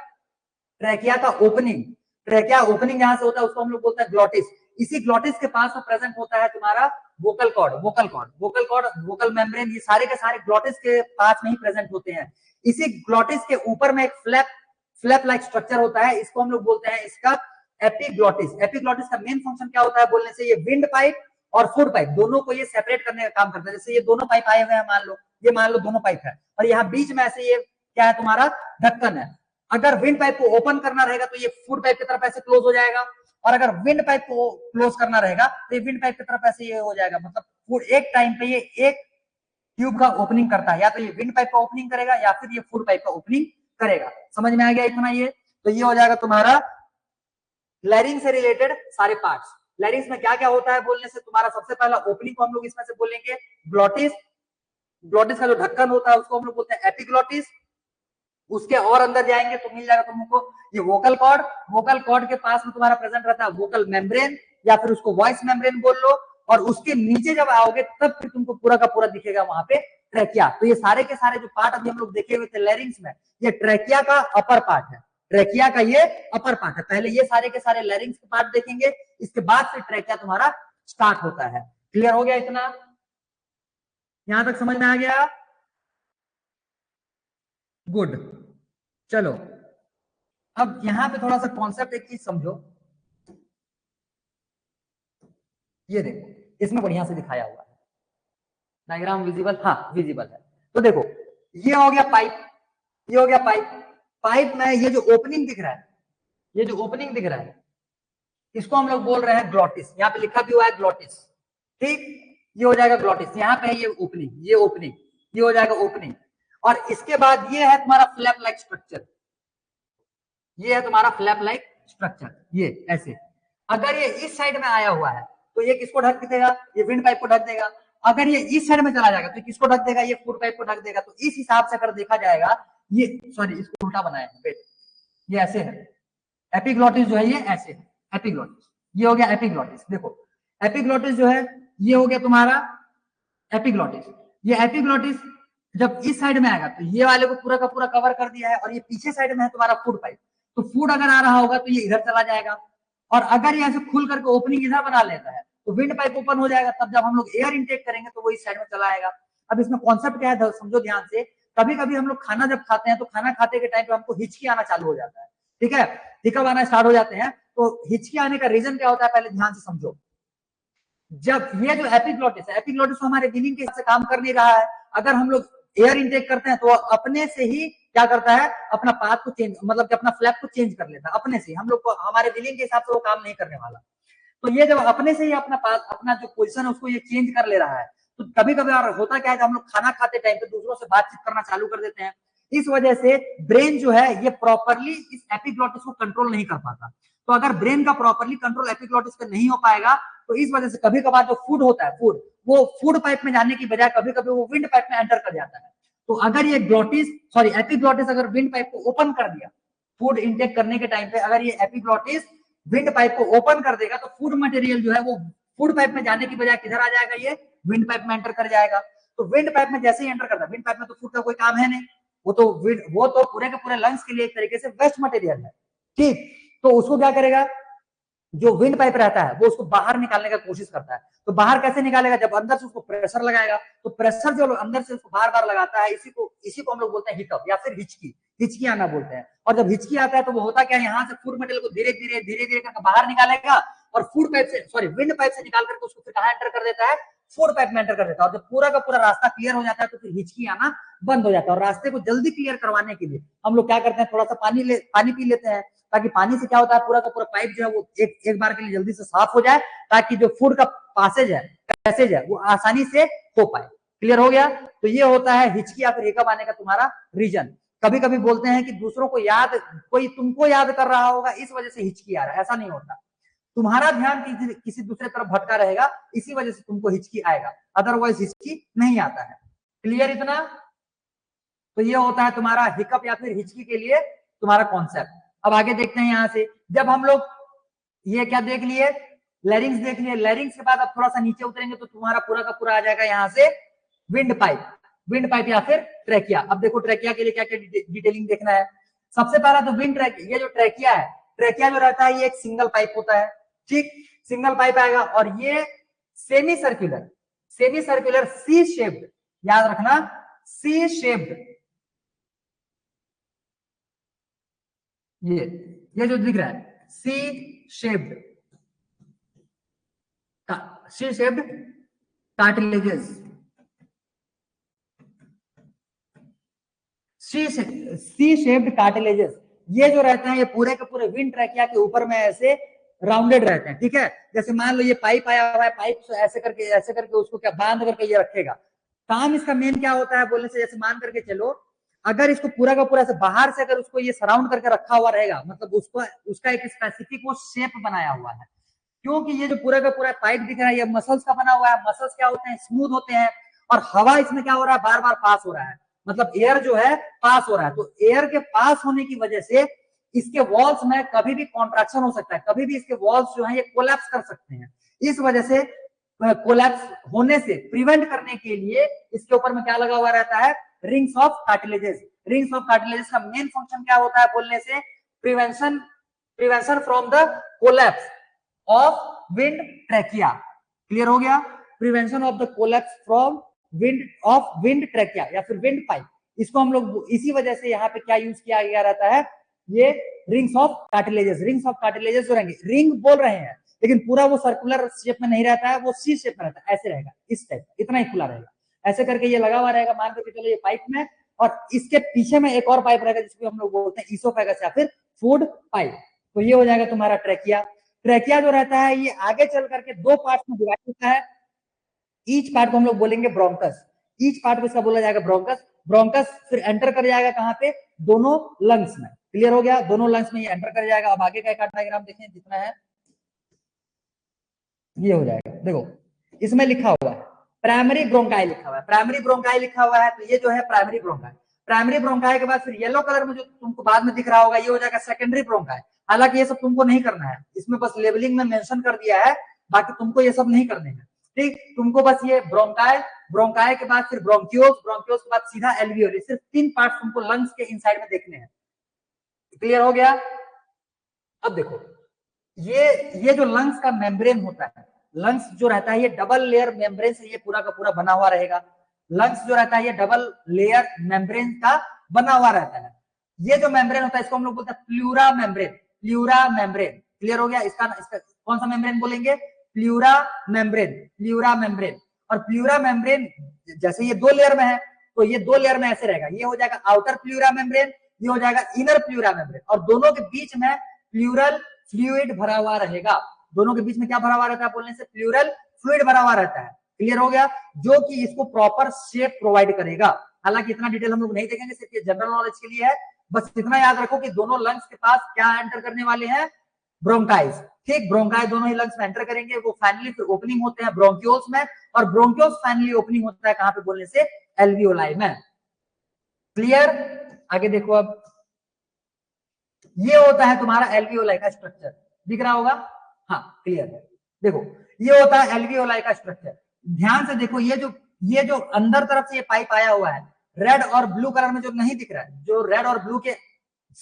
A: ट्रैकिया का ओपनिंग। ट्रैकिया ओपनिंग जहां से होता है उसको हम लोग बोलते हैं ग्लॉटिस। इसी ग्लॉटिस के पास में प्रेजेंट होता है तुम्हारा vocal cord. Vocal cord, vocal cord, vocal membrane, ये सारे के सारे ग्लॉटिस के पास में ही प्रेजेंट होते हैं। इसी ग्लॉटिस के ऊपर में एक फ्लैप लाइक स्ट्रक्चर होता है, इसको हम लोग बोलते हैं इसका एपिग्लॉटिस। एपिग्लॉटिस का मेन फंक्शन क्या होता है बोलने से, ये विंड पाइप और फूड पाइप दोनों को ये सेपरेट करने का काम करता है। जैसे ये दोनों पाइप आए हुए हैं, मान लो दोनों पाइप है, और यहाँ बीच में ऐसे ये क्या है, तुम्हारा ढक्कन है। अगर विंड पाइप को ओपन करना रहेगा तो ये फूड पाइप की तरफ ऐसे क्लोज हो जाएगा, और अगर विंड पाइप को क्लोज करना रहेगा तो ये विंड पाइप की तरफ ऐसे ये हो जाएगा। मतलब एक टाइम पे ये एक ट्यूब का ओपनिंग करता है, या तो ये विंड पाइप का ओपनिंग करेगा या फिर ये फूड पाइप का ओपनिंग करेगा। समझ में आ गया इतना? ये तो ये हो जाएगा तुम्हारा लैरिंग से रिलेटेड सारे पार्ट्स। लैरिंग्स में क्या क्या होता है बोलने से, तुम्हारा सबसे पहला ओपनिंग को हम लोग इसमें से बोलेंगे ग्लॉटिस। ग्लॉटिस का जो ढक्कन होता है उसको हम लोग बोलते हैं एपिग्लॉटिस। उसके और अंदर जाएंगे तो मिल जाएगा तुमको ये वोकल कॉर्ड। वोकल कॉर्ड के पास में तुम्हारा प्रेजेंट रहता है वोकल मेम्ब्रेन, या फिर उसको वॉइस मेम्ब्रेन बोल लो। और उसके नीचे जब आओगे तब फिर तुमको पूरा का पूरा दिखेगा वहां पे ट्रैकिया। तो ये सारे के सारे जो पार्ट अभी हम लोग देखे हुए थे लैरिंग्स में, ये ट्रैकिया का अपर पार्ट है। ट्रैकिया का ये अपर पार्ट है। पहले ये सारे के सारे लैरिंग्स के पार्ट देखेंगे, इसके बाद फिर ट्रैकिया तुम्हारा स्टार्ट होता है। क्लियर हो गया इतना? यहां तक समझ में आ गया? गुड। चलो अब यहां पे थोड़ा सा कॉन्सेप्ट एक चीज समझो। ये देखो, इसमें बढ़िया से दिखाया हुआ है डायग्राम, विजिबल? हाँ विजिबल है। तो देखो, ये हो गया पाइप, ये हो गया पाइप। पाइप में ये जो ओपनिंग दिख रहा है, ये जो ओपनिंग दिख रहा है, इसको हम लोग बोल रहे हैं ग्लॉटिस। यहाँ पे लिखा भी हुआ है ग्लॉटिस, ठीक। ये हो जाएगा ग्लॉटिस। यहाँ पे है ये ओपनिंग, ये ओपनिंग, ये हो जाएगा ओपनिंग। और इसके बाद ये है तुम्हारा फ्लैप लाइक स्ट्रक्चर। ये है तुम्हारा फ्लैप लाइक स्ट्रक्चर, ये ऐसे। अगर ये इस साइड में आया हुआ है तो ये किसको ढक देगा? ये विंड पाइप को ढक देगा। अगर ये इस साइड में चला जाएगा तो किसको ढक देगा? ये फूड पाइप को ढक देगा। तो इस हिसाब से अगर देखा जाएगा, ये सॉरी इसको उल्टा बनाया है, ये ऐसे है, एपिग्लोटिस जो है ये ऐसे, एपिग्लोटिस, ये हो गया एपिग्लोटिस। देखो एपिग्लोटिस जो है ये हो गया तुम्हारा एपिग्लोटिस। ये एपिग्लोटिस जब इस साइड में आएगा तो ये वाले को पूरा का पूरा कवर कर दिया है, और ये पीछे साइड में है तुम्हारा फूड पाइप। तो फूड अगर आ रहा होगा तो ये इधर चला जाएगा, और अगर ये ऐसे खुल करके ओपनिंग इधर बना लेता है तो विंड पाइप ओपन हो जाएगा। तब जब हम लोग एयर इनटेक करेंगे तो वो इस साइड में चला आएगा। अब इसमें कॉन्सेप्ट क्या है समझो ध्यान से। कभी कभी हम लोग खाना जब खाते हैं तो खाना खाते के टाइम पे हमको हिचकी आना चालू हो जाता है, ठीक है, हिकअप आना स्टार्ट हो जाते हैं। तो हिचकी आने का रीजन क्या होता है पहले ध्यान से समझो। जब ये जो एपिग्लोटिस है, एपिग्लोटिस हमारे दिलिंग के हिसाब से काम कर नहीं रहा है। अगर हम लोग एयर इनटेक करते हैं तो अपने से ही क्या करता है, अपना पाथ को चेंज, मतलब कि अपना फ्लैप को चेंज कर लेता है अपने से। हम लोग को हमारे दिलिंग के हिसाब से वो काम नहीं करने वाला। तो ये जब अपने से ही अपना पाथ, अपना जो पोजीशन है उसको ये चेंज कर ले रहा है, तो कभी कभी होता क्या है, हम लोग खाना खाते टाइम पे दूसरों से बातचीत करना चालू कर देते हैं। इस वजह से ब्रेन जो है ये प्रॉपरली इस एपिग्लोटिस को कंट्रोल नहीं कर पाता। तो अगर ब्रेन का प्रॉपरली कंट्रोल एपिग्लोटिस पे नहीं हो पाएगा तो इस वजह से कभी कभार जो फूड होता है, फूड वो फूड पाइप में जाने की बजाय कभी कभी वो विंड पाइप में एंटर कर जाता है। तो अगर ये ग्लोटिस सॉरी एपिग्लोटिस अगर विंड पाइप को ओपन कर दिया फूड इंटेक करने के टाइम पे, अगर ये एपिग्लोटिस विंड पाइप को ओपन कर देगा तो फूड मटेरियल जो है वो फूड पाइप में जाने की बजाय किधर आ जाएगा, ये विंड पाइप में एंटर कर जाएगा। तो विंड पाइप में जैसे ही एंटर करता है, विंड पाइप में तो फूड का कोई काम है नहीं, वो तो पूरे के पूरे लंग्स के लिए एक तरीके से वेस्ट मटेरियल है, ठीक। तो उसको क्या करेगा, जो विंड पाइप रहता है वो उसको बाहर निकालने का कोशिश करता है। तो बाहर कैसे निकालेगा, जब अंदर से उसको प्रेशर लगाएगा। तो प्रेशर जो अंदर से उसको बार बार लगाता है, इसी को हम लोग बोलते हैं हिकअप या फिर हिचकी, हिचकी आना बोलते हैं। और जब हिचकी आता है तो वो होता क्या है, यहाँ से फूड मटेरियल को धीरे धीरे करके बाहर निकालेगा, और फूड पाइप से सॉरी विंड पाइप से निकाल करके उसको फिर कहाँ एंटर कर देता है, फूड पाइप में एंटर कर देता है। और जब पूरा का पूरा रास्ता क्लियर हो जाता है तो फिर हिचकी आना बंद हो जाता है। और रास्ते को जल्दी क्लियर करवाने के लिए हम लोग क्या करते हैं, थोड़ा सा पानी पी लेते हैं, ताकि पानी से क्या होता है पूरा का पूरा पाइप जो है वो एक बार के लिए जल्दी से साफ हो जाए, ताकि जो फूड का पासेज है, पैसेज है, वो आसानी से हो पाए। क्लियर हो गया। तो ये होता है हिचकी या फिर हिकअप आने का तुम्हारा रीजन। कभी कभी बोलते हैं कि दूसरों को याद, कोई तुमको याद कर रहा होगा इस वजह से हिचकी आ रहा है, ऐसा नहीं होता। तुम्हारा ध्यान किसी दूसरे तरफ भटका रहेगा, इसी वजह से तुमको हिचकी आएगा, अदरवाइज हिचकी नहीं आता है। क्लियर इतना। तो ये होता है तुम्हारा हिकअप या फिर हिचकी के लिए तुम्हारा कॉन्सेप्ट। अब आगे देखते हैं यहां से, जब हम लोग ये क्या देख लिए, लैरिंग्स देख लिए। लैरिंग्स के बाद अब थोड़ा सा नीचे उतरेंगे तो तुम्हारा पूरा का पूरा आ जाएगा यहाँ से विंड पाइप, विंड पाइप या फिर ट्रैकिया। अब देखो ट्रैकिया के लिए क्या क्या डिटेलिंग देखना है। सबसे पहला तो विंड ट्रैकिया, ये जो ट्रैकिया है, ट्रैकिया जो रहता है ये एक सिंगल पाइप होता है, ठीक, सिंगल पाइप आएगा, और ये सेमी सर्कुलर सी शेप्ड, याद रखना सी शेप्ड, ये जो दिख रहा है C shaped cartilages, C shaped cartilages, ये जो रहते हैं ये पूरे के पूरे विंड ट्रैकिया के ऊपर में ऐसे राउंडेड रहते हैं, ठीक है। जैसे मान लो ये पाइप आया हुआ है, पाइप ऐसे करके उसको क्या बांध करके ये रखेगा। काम इसका मेन क्या होता है बोलने से, जैसे मान करके चलो, अगर इसको पूरा का पूरा से बाहर से अगर उसको ये सराउंड करके रखा हुआ रहेगा, मतलब उसका एक स्पेसिफिक वो शेप बनाया हुआ है। क्योंकि ये जो पूरा का पूरा पाइप दिख रहा है ये मसल्स का बना हुआ है। मसल्स क्या होते हैं, स्मूथ होते हैं, और हवा इसमें क्या हो रहा है, बार बार पास हो रहा है, मतलब एयर जो है पास हो रहा है। तो एयर के पास होने की वजह से इसके वॉल्स में कभी भी कॉन्ट्रैक्शन हो सकता है, कभी भी इसके वॉल्स जो है ये कोलैप्स कर सकते हैं। इस वजह से कोलैप्स होने से प्रिवेंट करने के लिए इसके ऊपर में क्या लगा हुआ रहता है, rings of cartilages. Rings of cartilages का मेन फंक्शन क्या होता है बोलने से, prevention from the collapse of wind trachea. Clear हो गया। Prevention of the collapse from wind trachea या फिर विंड पाइप। इसको हम लोग इसी वजह से यहाँ पे क्या यूज किया गया रहता है, ये rings of cartilages. Rings of cartilages जो रहेंगे, रिंग बोल रहे हैं लेकिन पूरा वो सर्कुलर शेप में नहीं रहता है, वो सी शेप में रहता है, ऐसे रहेगा, इस टाइप इतना ही खुला रहेगा, ऐसे करके ये लगा हुआ रहेगा। मान करके चलो ये पाइप में, और इसके पीछे में एक और पाइप रहेगा जिसको हम लोग बोलते हैं इसोफेगस या फिर फूड पाइप। तो ये हो जाएगा तुम्हारा ट्रैकिया। ट्रैकिया जो रहता है ये आगे चल करके दो पार्ट में डिवाइड होता है। ईच पार्ट को हम लोग बोलेंगे ब्रोंकस, ईच पार्ट को इसका बोला जाएगा ब्रोंकस। ब्रोंकस फिर एंटर कर जाएगा कहाँ पे, दोनों लंग्स में। क्लियर हो गया, दोनों लंग्स में ये एंटर कर जाएगा। अब आगे का एक डायग्राम देखें जितना है, ये हो जाएगा। देखो इसमें लिखा हुआ है प्राइमरी ब्रोंकाई लिखा हुआ है, प्राइमरी ब्रोंकाई लिखा हुआ है, तो ये जो है प्राइमरी ब्रोंकाई। प्राइमरी ब्रोंकाई के बाद फिर येलो कलर में जो तुमको बाद में दिख रहा होगा ये हो जाएगा सेकेंडरी ब्रोंकाई। हालांकि ये सब तुमको नहीं करना है, इसमें बस लेबलिंग में मेंशन कर दिया है, बाकी तुमको ये सब नहीं करने हैं। ठीक, तुमको बस ये ब्रोंकाई, ब्रोंकाई के बाद फिर ब्रोंक्योस, ब्रोंक्योस के बाद सीधा एल्वियोली, सिर्फ 3 पार्ट तुमको लंग्स के इनसाइड में देखने हैं। क्लियर हो गया? अब देखो ये जो लंग्स का मेम्ब्रेन होता है, लंग्स जो रहता है ये डबल लेयर मेम्ब्रेन से ये पूरा का पूरा बना हुआ रहेगा। लंग्स जो रहता है ये डबल लेयर मेम्ब्रेन का बना हुआ रहता है। ये जो मेम्ब्रेन होता है इसको हम लोग बोलते हैं pleura membrane, pleura membrane. Clear हो गया? इसका कौन सा मेम्ब्रेन बोलेंगे? Pleura membrane, pleura membrane. और प्लूरा मेम्ब्रेन जैसे ये 2 लेयर में है तो ये 2 लेयर में ऐसे रहेगा, ये हो जाएगा आउटर प्लूरा मेम्ब्रेन, ये हो जाएगा इनर प्लूरा मेम्ब्रेन, और दोनों के बीच में प्लूरल फ्लूइड भरा हुआ रहेगा। दोनों के बीच में क्या भरा हुआ रहता है बोलने से? प्लूरल फ्लूइड भरा हुआ रहता है। क्लियर हो गया? जो कि इसको प्रॉपर शेप प्रोवाइड करेगा। हालांकि इतना डिटेल हम लोग नहीं देखेंगे, सिर्फ ये जनरल नॉलेज के लिए है। बस इतना याद रखो कि दोनों लंग्स के पास क्या एंटर करने वाले हैं? ब्रोंकाइज। ठीक, ब्रोंकाई दोनों ही लंग्स में एंटर करेंगे, वो फाइनली फिर ओपनिंग होते हैं ब्रोंक्योल्स में, और ब्रोंक्योल्स फाइनली ओपनिंग होता है कहां पे बोलने से? एल्वियोलाई में। क्लियर? आगे देखो, अब ये होता है तुम्हारा एल्वियोलाई का स्ट्रक्चर, दिख रहा होगा? हाँ, क्लियर है। देखो ये होता है एल्वियोलाई का स्ट्रक्चर। ध्यान से देखो, ये जो अंदर तरफ से ये पाइप आया हुआ है, रेड और ब्लू कलर में जो नहीं दिख रहा है, जो रेड और ब्लू के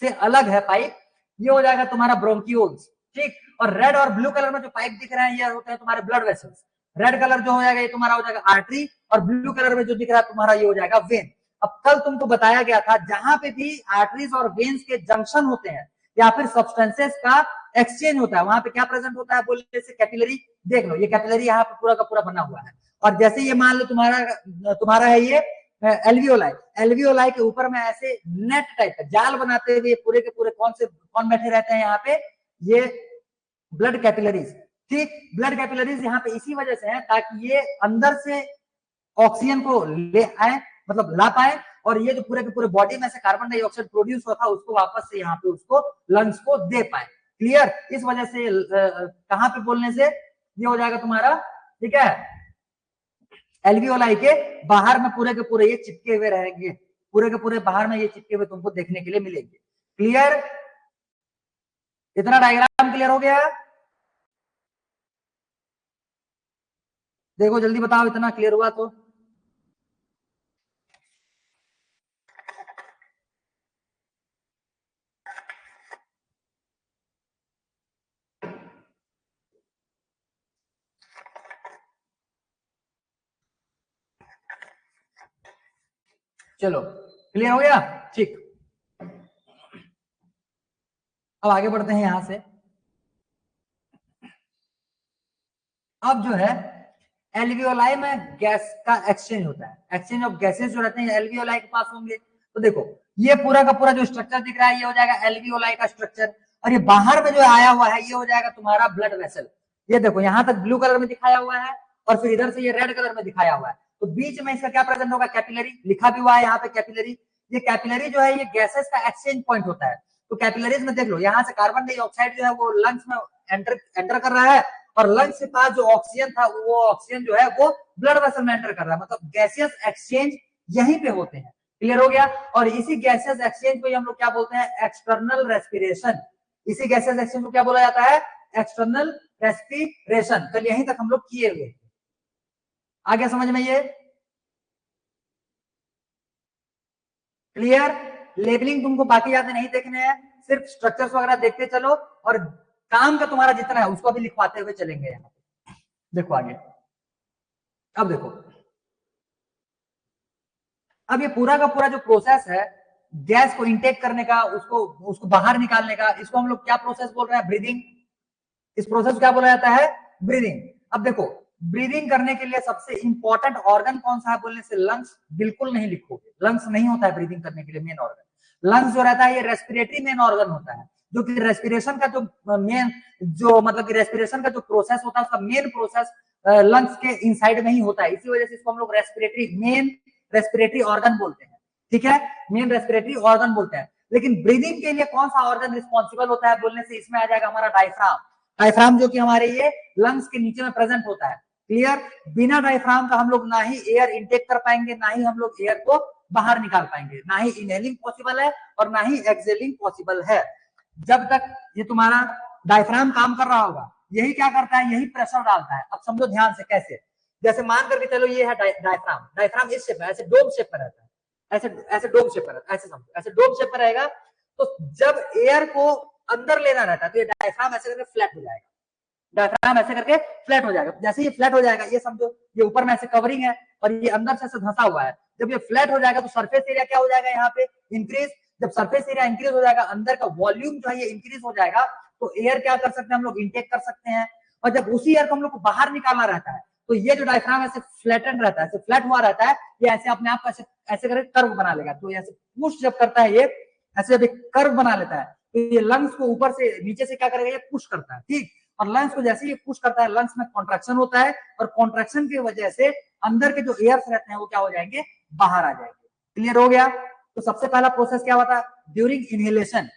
A: से अलग है पाइप, ये हो जाएगा तुम्हारा ब्रोंक्यूल्स। ठीक, और रेड और ब्लू कलर में जो पाइप दिख रहे हैं ये होते हैं तुम्हारे ब्लड वेसल्स। रेड कलर जो हो जाएगा ये तुम्हारा हो जाएगा आर्टरी, और ब्लू कलर में जो दिख रहा है तुम्हारा ये हो जाएगा वेन। अब कल तुमको बताया गया था जहां पे भी आर्टरीज और वेन्स के जंक्शन होते हैं या फिर सब्सटेंसेस का एक्सचेंज होता है, वहां पे क्या प्रेजेंट होता है बोलने से? कैपिलरी। देख लो ये कैपिलरी यहाँ पे पूरा का पूरा बना हुआ है, और जैसे ये मान लो तुम्हारा है ये एल्वियोलाई, एल्वियोलाई के ऊपर में ऐसे नेट टाइप का जाल बनाते हुए पूरे के पूरे कौन बैठे रहते हैं यहाँ पे? ये ब्लड कैपिलरीज। ठीक, ब्लड कैपिलरीज यहाँ पे इसी वजह से है ताकि ये अंदर से ऑक्सीजन को ले आए, मतलब ला पाए, और ये जो पूरे के पूरे बॉडी में से कार्बन डाइऑक्साइड प्रोड्यूस होता है उसको वापस से यहाँ पे उसको लंग्स को दे पाए। क्लियर? इस वजह से कहां पे बोलने से ये हो जाएगा तुम्हारा, ठीक है, एल्वियोलाई के बाहर में पूरे के पूरे ये चिपके हुए रहेंगे, पूरे के पूरे बाहर में ये चिपके हुए तुमको देखने के लिए मिलेंगे। क्लियर? इतना डायग्राम क्लियर हो गया? देखो जल्दी बताओ, इतना क्लियर हुआ तो? चलो क्लियर हो गया? ठीक, अब आगे बढ़ते हैं यहां से। अब जो है एल्वियोलाई में गैस का एक्सचेंज होता है, एक्सचेंज ऑफ गैसेस जो रहते हैं एल्वियोलाई के पास होंगे। तो देखो ये पूरा का पूरा जो स्ट्रक्चर दिख रहा है ये हो जाएगा एल्वियोलाई का स्ट्रक्चर, और ये बाहर में जो आया हुआ है ये हो जाएगा तुम्हारा ब्लड वेसल। ये देखो यहां तक ब्लू कलर में दिखाया हुआ है, और फिर इधर से ये रेड कलर में दिखाया हुआ है, तो बीच में इसका क्या प्रेजेंट होगा? कैपिलरी। लिखा भी हुआ है यहाँ पे कैपिलरी। ये कैपिलरी जो है ये गैसेस का एक्सचेंज पॉइंट होता है। तो कैपिलरीज में देख लो यहाँ से कार्बन डाइऑक्साइड जो है वो लंग्स में एंटर कर रहा है, और लंग्स के पास जो ऑक्सीजन था वो ऑक्सीजन जो है वो ब्लड वेसल में एंटर कर रहा है, मतलब गैसियस एक्सचेंज यहीं पे होते हैं। क्लियर हो गया? और इसी गैसियस एक्सचेंज को हम लोग क्या बोलते हैं? External respiration. इसी गैसियस एक्सचेंज को क्या बोला जाता है? External respiration. कल यहीं तक हम लोग किए हुए। आ गया समझ में ये? क्लियर? लेबलिंग तुमको बाकी ज्यादा नहीं देखने हैं, सिर्फ स्ट्रक्चर्स वगैरह देखते चलो, और काम का तुम्हारा जितना है उसको भी लिखवाते हुए चलेंगे यहाँ पे। देखो आगे, अब देखो, अब ये पूरा का पूरा जो प्रोसेस है गैस को इंटेक करने का, उसको बाहर निकालने का, इसको हम लोग क्या प्रोसेस बोल रहे हैं? ब्रीदिंग। इस प्रोसेस को क्या बोला जाता है? ब्रीदिंग। अब देखो ब्रीदिंग करने के लिए सबसे इंपॉर्टेंट ऑर्गन कौन सा है बोलने से? लंग्स। बिल्कुल नहीं लिखोगे, लंग्स नहीं होता है ब्रीदिंग करने के लिए मेन ऑर्गन। लंग्स जो रहता है ये रेस्पिरेटरी मेन ऑर्गन होता है, जो कि रेस्पिरेशन का जो मेन जो मतलब कि रेस्पिरेशन का जो प्रोसेस होता है उसका मेन प्रोसेस लंग्स के इनसाइड में ही होता है। इसी वजह से इसको हम लोग मेन रेस्पिरेटरी ऑर्गन बोलते हैं। ठीक है, मेन रेस्पिरेटरी ऑर्गन बोलते हैं। लेकिन ब्रीदिंग के लिए कौन सा ऑर्गन रिस्पॉन्सिबल होता है बोलने से इसमें आ जाएगा हमारा डायफ्राम। डायफ्राम जो कि हमारे ये लंग्स के नीचे में प्रेजेंट होता है। क्लियर। बिना डायफ्राम का हम लोग ना ही एयर इनटेक कर पाएंगे, ना ही हम लोग एयर को बाहर निकाल पाएंगे, ना ही इनहेलिंग पॉसिबल है और ना ही एक्सहेलिंग पॉसिबल है। जब तक ये तुम्हारा डायफ्राम काम कर रहा होगा, यही क्या करता है, यही प्रेशर डालता है। अब समझो ध्यान से कैसे, जैसे मान करके चलो ये है डायफ्राम, डायफ्राम इस शेप में, ऐसे डोम शेप में रहता है, ऐसे ऐसे डोम शेप में रहता है, ऐसे समझो, ऐसे डोम शेप में रहेगा। तो जब एयर को अंदर लेना रहता है तो ये डायफ्राम ऐसे करके फ्लैट हो जाएगा, डायफ्राम ऐसे करके फ्लैट हो जाएगा। जैसे ये फ्लैट हो जाएगा, ये समझो ये ऊपर में ऐसे कवरिंग है और ये अंदर से धंसा हुआ है। जब ये फ्लैट हो जाएगा तो सरफेस एरिया क्या हो जाएगा, यहाँ पे इंक्रीज। जब सरफेस एरिया इंक्रीज हो जाएगा, अंदर का वॉल्यूम जो है ये इंक्रीज हो जाएगा, तो एयर क्या कर सकते हैं हम लोग, इंटेक कर सकते हैं। और जब उसी एयर को हम लोग को बाहर निकालना रहता है, तो ये जो डायफ्राम ऐसे फ्लैटन रहता है, ऐसे फ्लैट हुआ रहता है, ये ऐसे अपने आप को ऐसे ऐसे करके कर्व बना लेगा। तो ऐसे पुश जब करता है, ये ऐसे जब कर्व बना लेता है, तो ये लंग्स को ऊपर से नीचे से क्या करेगा, ये पुश करता है, ठीक। और लंग्स को जैसे ही पुश करता है, लंग्स में कॉन्ट्रैक्शन होता है, और कॉन्ट्रैक्शन की वजह से अंदर के जो एयर्स रहते हैं वो क्या हो जाएंगे, बाहर आ जाएंगे। क्लियर हो गया। तो सबसे पहला प्रोसेस क्या होता है, ड्यूरिंग इनहेलेशन।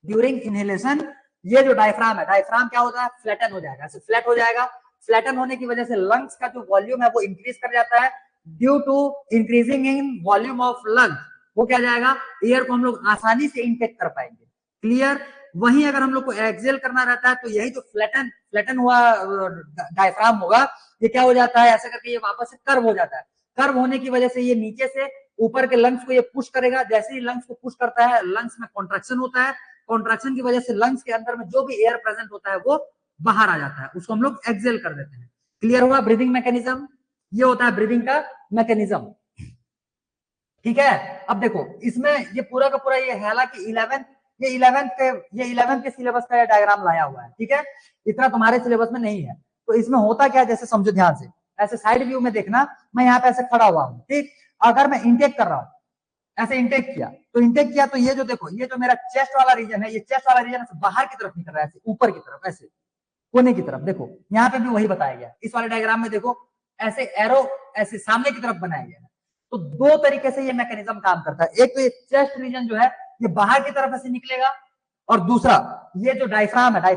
A: ड्यूरिंग इनहेलेशन ये जो डायफ्राम है, डायफ्राम क्या होता है, फ्लैटन हो जाएगा, ऐसे फ्लैट हो जाएगा। फ्लैटन होने की वजह से लंग्स का जो वॉल्यूम है वो इंक्रीज कर जाता है। Due to increasing in volume of lungs, वो क्या जाएगा, एयर को हम लोग आसानी से इनटेक कर पाएंगे। क्लियर। वहीं अगर हम लोग को एक्सेल करना रहता है, तो यही जो फ्लैटन फ्लैटन हुआ डायफ्राम होगा, ये क्या हो जाता है, ऐसे करके ये वापस से कर्व हो जाता है। कर्व होने की वजह से ये नीचे से ऊपर के लंग्स को ये पुश करेगा। जैसे ही लंग्स को पुश करता है, लंग्स में कॉन्ट्रैक्शन होता है। कॉन्ट्रैक्शन की वजह से लंग्स के अंदर में जो भी एयर प्रेजेंट होता है वो बाहर आ जाता है, उसको हम लोग एक्सेल कर देते हैं। क्लियर हुआ ब्रीदिंग मैकेनिज्म, ये होता है ब्रीदिंग का मैकेनिज्म। ठीक है। अब देखो इसमें ये पूरा का पूरा ये है, हालांकि 11th के सिलेबस का डायग्राम लाया हुआ है, ठीक है। इतना तुम्हारे सिलेबस में नहीं है। तो इसमें होता क्या है, जैसे समझो ध्यान से, ऐसे साइड व्यू में देखना, मैं यहाँ पे ऐसे खड़ा हुआ हूँ, ठीक। अगर मैं इंटेक कर रहा हूँ, ऐसे इंटेक किया, तो इंटेक किया तो ये जो देखो, ये जो मेरा चेस्ट वाला रीजन है, ये चेस्ट वाला रीजन बाहर की तरफ निकल रहा है, ऐसे ऊपर की तरफ, ऐसे कोने की तरफ। देखो यहाँ पे भी वही बताया गया, इस वाले डायग्राम में देखो ऐसे एरो ऐसे सामने की तरफ बनाया गया है। तो दो तरीके से ये मैकेनिज्म काम करता है। एक तो ये चेस्ट रीजन जो है ये बाहर की तरफ ऐसे निकलेगा, और दूसरा ये जो डायफ्राम है,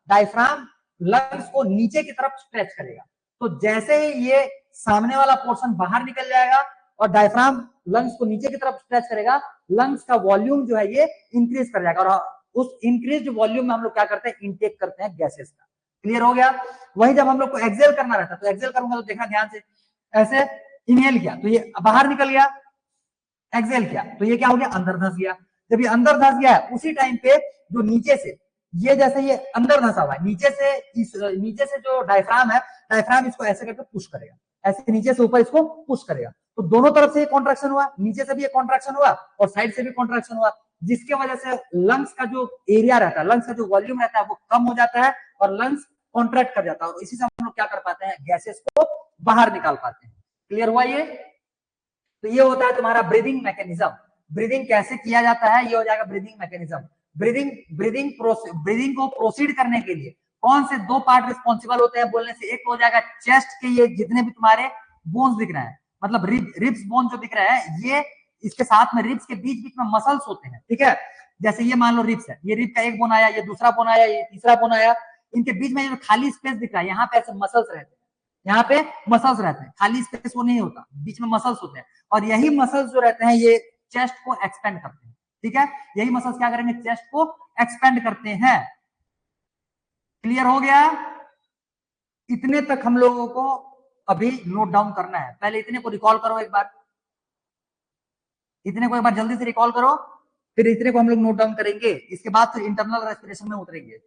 A: डायफ्राम लंग्स को नीचे की तरफ स्ट्रेच करेगा। तो जैसे ही ये सामने वाला पोर्शन बाहर निकल जाएगा और डायफ्राम लंग्स को नीचे की तरफ स्ट्रेच करेगा, लंग्स का वॉल्यूम जो है ये इंक्रीज कर जाएगा, और उस इंक्रीज वॉल्यूम में हम लोग क्या करते हैं, इनटेक करते हैं गैसेस का। क्लियर हो गया। वही जब हम लोग को एक्सेल करना रहता है, तो एक्सेल करूंगा तो देखना ध्यान से, ऐसे इनहेल किया तो ये बाहर निकल गया, एक्सेल किया तो ये क्या हो गया, अंदर धंस गया। जब ये अंदर धंस गया है, उसी टाइम पे जो नीचे से ये जैसे ये अंदर धंसा हुआ है, नीचे से जो डायफ्राम है, डायफ्राम इसको ऐसे करके पुश करेगा, ऐसे नीचे से ऊपर इसको पुश करेगा। तो दोनों तरफ से ये कॉन्ट्रैक्शन हुआ, नीचे से भी ये कॉन्ट्रैक्शन हुआ और साइड से भी कॉन्ट्रैक्शन हुआ, जिसके वजह से लंग्स का जो एरिया रहता है, लंग्स का जो वॉल्यूम रहता है वो कम हो जाता है और लंग्स कॉन्ट्रैक्ट कर जाता है, और इसी से हम लोग क्या कर पाते हैं, गैसेस को बाहर निकाल पाते हैं। क्लियर हुआ ये। तो ये होता है तुम्हारा ब्रीदिंग मैकेनिज्म। ब्रीदिंग कैसे किया जाता है, ये हो जाएगा ब्रीदिंग मैकेनिज्म। ब्रीदिंग को प्रोसीड करने के लिए कौन से दो पार्ट रिस्पॉन्सिबल होते हैं बोलने से, एक हो जाएगा चेस्ट के ये जितने भी तुम्हारे बोन्स दिख रहे हैं, मतलब रिब्स बोन जो दिख रहे हैं, ये इसके साथ में रिब्स के बीच बीच में मसल्स होते हैं, ठीक है। जैसे ये मान लो रिब्स है, ये रिब का एक बोन आया, ये दूसरा बोन आया, ये तीसरा बोन आया, इनके बीच में जो खाली स्पेस दिख रहा है, यहाँ पे ऐसे मसल्स रहते हैं, यहाँ पे मसल्स रहते हैं, खाली स्पेस वो नहीं होता, बीच में मसल्स होते हैं, और यही मसल्स जो रहते हैं ये चेस्ट को एक्सपेंड करते हैं, ठीक है। यही मसल्स क्या करेंगे, चेस्ट को एक्सपेंड करते हैं। क्लियर हो गया। इतने तक हम लोगों को अभी नोट डाउन करना है, पहले इतने को रिकॉल करो एक बार, इतने को एक बार जल्दी से रिकॉल करो, फिर इतने को हम लोग नोट डाउन करेंगे, इसके बाद फिर इंटरनल रेस्पिरेशन में उतरेंगे।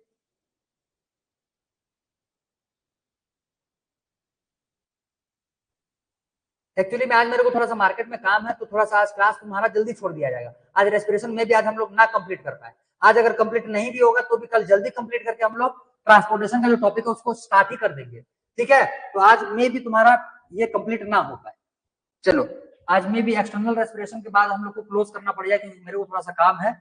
A: एक्चुअली में आज मेरे को थोड़ा सा मार्केट में काम है, तो थोड़ा सा आज क्लास तुम्हारा जल्दी छोड़ दिया जाएगा। आज रेस्पिरेशन में भी आज हम लोग ना कंप्लीट कर पाए, आज अगर कंप्लीट नहीं भी होगा तो भी कल जल्दी कंप्लीट करके हम लोग ट्रांसपोर्टेशन का जो टॉपिक है उसको स्टार्ट ही कर देंगे, ठीक है। तो आज में भी तुम्हारा ये कंप्लीट ना हो पाए। चलो आज में भी एक्सटर्नल रेस्पिरेशन के बाद हम लोग को क्लोज करना पड़ जाए, क्योंकि मेरे को थोड़ा सा काम है।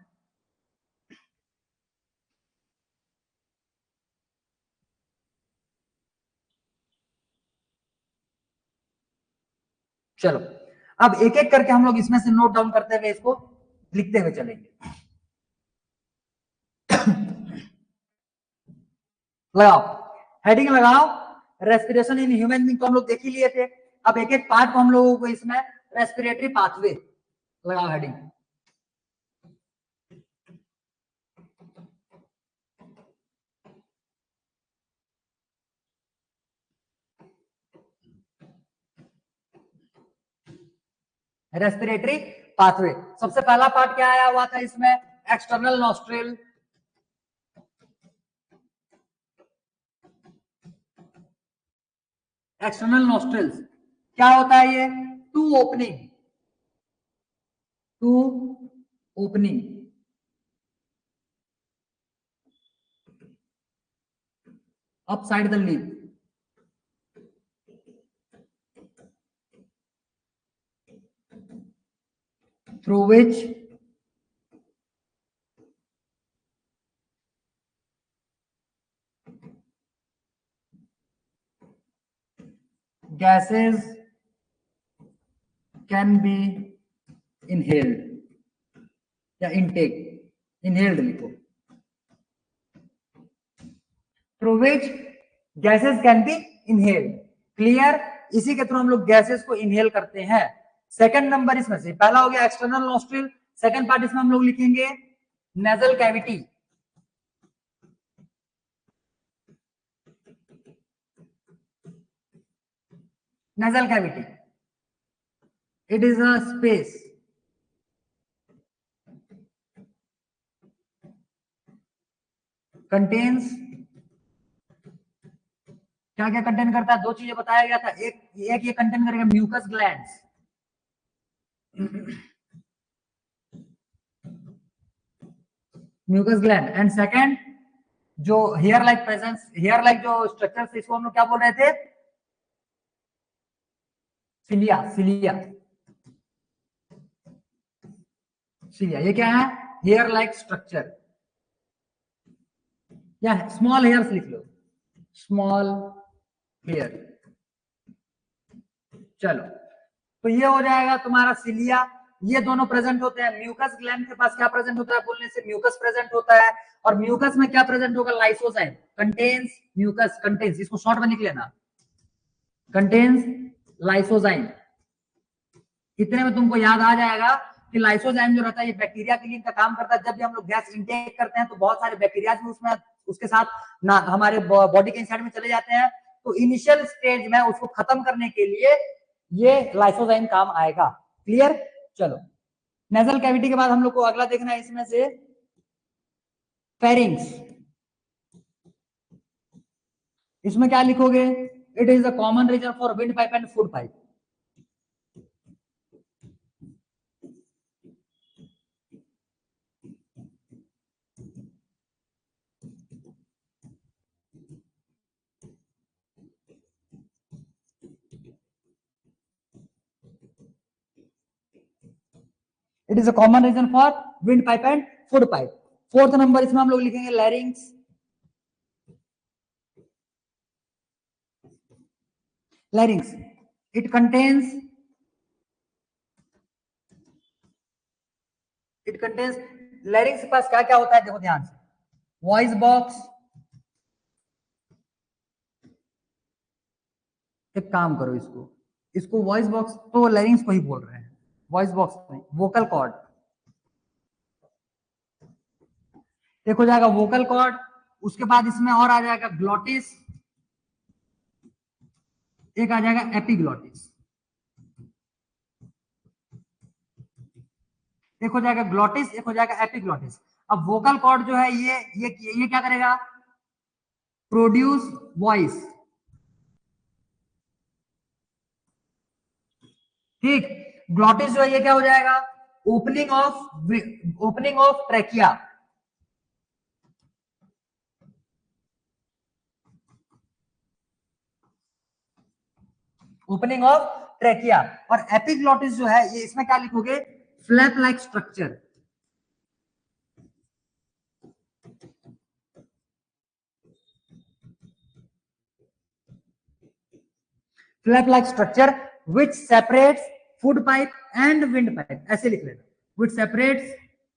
A: चलो अब एक एक करके हम लोग इसमें से नोट डाउन करते हुए इसको लिखते हुए चलेंगे। लगाओ, हेडिंग लगाओ, रेस्पिरेशन इन ह्यूमन बीइंग तो हम लोग देख ही लिए थे। अब एक एक पार्ट को हम लोगों को इसमें रेस्पिरेटरी पाथवे लगाओ हेडिंग। रेस्पिरेटरी पाथवे, सबसे पहला पार्ट क्या आया हुआ था इसमें, एक्सटर्नल नॉस्ट्रिल, एक्सटर्नल नॉस्ट्रिल्स क्या होता है ये, two opening upside the lip, through which gases can be inhaled या intake, inhaled लिखो, through which gases can be inhaled, clear, इसी के थ्रू हम लोग गैसेस को इनहेल करते हैं। सेकंड नंबर इसमें से पहला हो गया एक्सटर्नल नॉस्ट्रिल, सेकंड पार्ट इसमें हम लोग लिखेंगे nasal cavity, nasal cavity, it is a space contains, क्या क्या कंटेन करता है, दो चीजें बताया गया था, एक ये कंटेन करेगा mucus glands, mucus gland, and second जो hair like presence, hair like जो स्ट्रक्चर इसको हम लोग क्या बोल रहे थे, सिलिया, सिलिया, सिलिया, ये क्या है, हेयर लाइक स्ट्रक्चर या स्मॉल हेयर्स लिख लो, स्मॉल हेयर। चलो तो ये हो जाएगा तुम्हारा सिलिया, ये दोनों प्रेजेंट होते हैं। म्यूकस ग्लैंड के पास क्या प्रेजेंट होता है, बोलने से म्यूकस प्रेजेंट होता है, और म्यूकस में क्या प्रेजेंट होगा, लाइसोजाइम, कंटेन्स म्यूकस, कंटेन्स, इसको शॉर्ट में लिख लेना, कंटेन्स लाइसोजाइम। इतने में तुमको याद आ जाएगा कि लाइसोजाइम जो रहता है ये बैक्टीरिया के लिए इनका काम करता है। जब भी हम लोग गैस इंटेक करते हैं तो बहुत सारे बैक्टीरिया भी उसमें उसके साथ ना हमारे बॉडी के इनसाइड में चले जाते हैं, तो इनिशियल स्टेज में उसको खत्म करने के लिए ये लाइसोजाइम काम आएगा, क्लियर। चलो नेजल कैविटी के बाद हम लोग को अगला देखना है इसमें से फेरिंग्स, इसमें क्या लिखोगे, it is a common region for wind pipe and food pipe. It is a common region for wind pipe and food pipe. Fourth number इसमें हम लोग लिखेंगे लैरिंग्स, लैरिंग्स इट कंटेन्स लैरिंग्स के पास क्या क्या होता है, देखो ध्यान से, वॉइस बॉक्स, एक काम करो इसको वॉइस बॉक्स तो लैरिंग्स को ही बोल रहे हैं, वॉइस बॉक्स नहीं, वोकल कॉर्ड, देखो जाएगा वोकल कॉर्ड, उसके बाद इसमें और आ जाएगा ग्लॉटिस, एक आ जाएगा एपिग्लॉटिस, एक हो जाएगा ग्लॉटिस, एक हो जाएगा एपिग्लॉटिस। अब वोकल कॉर्ड जो है ये क्या करेगा, प्रोड्यूस वॉइस, ठीक। ग्लॉटिस जो है ये क्या हो जाएगा, opening of trachea, opening of trachea. और एपिग्लॉटिस जो है ये इसमें क्या लिखोगे, flap like structure, flap like structure which separates food pipe and wind pipe, ऐसे लिख लेना, विच सेपरेट्स,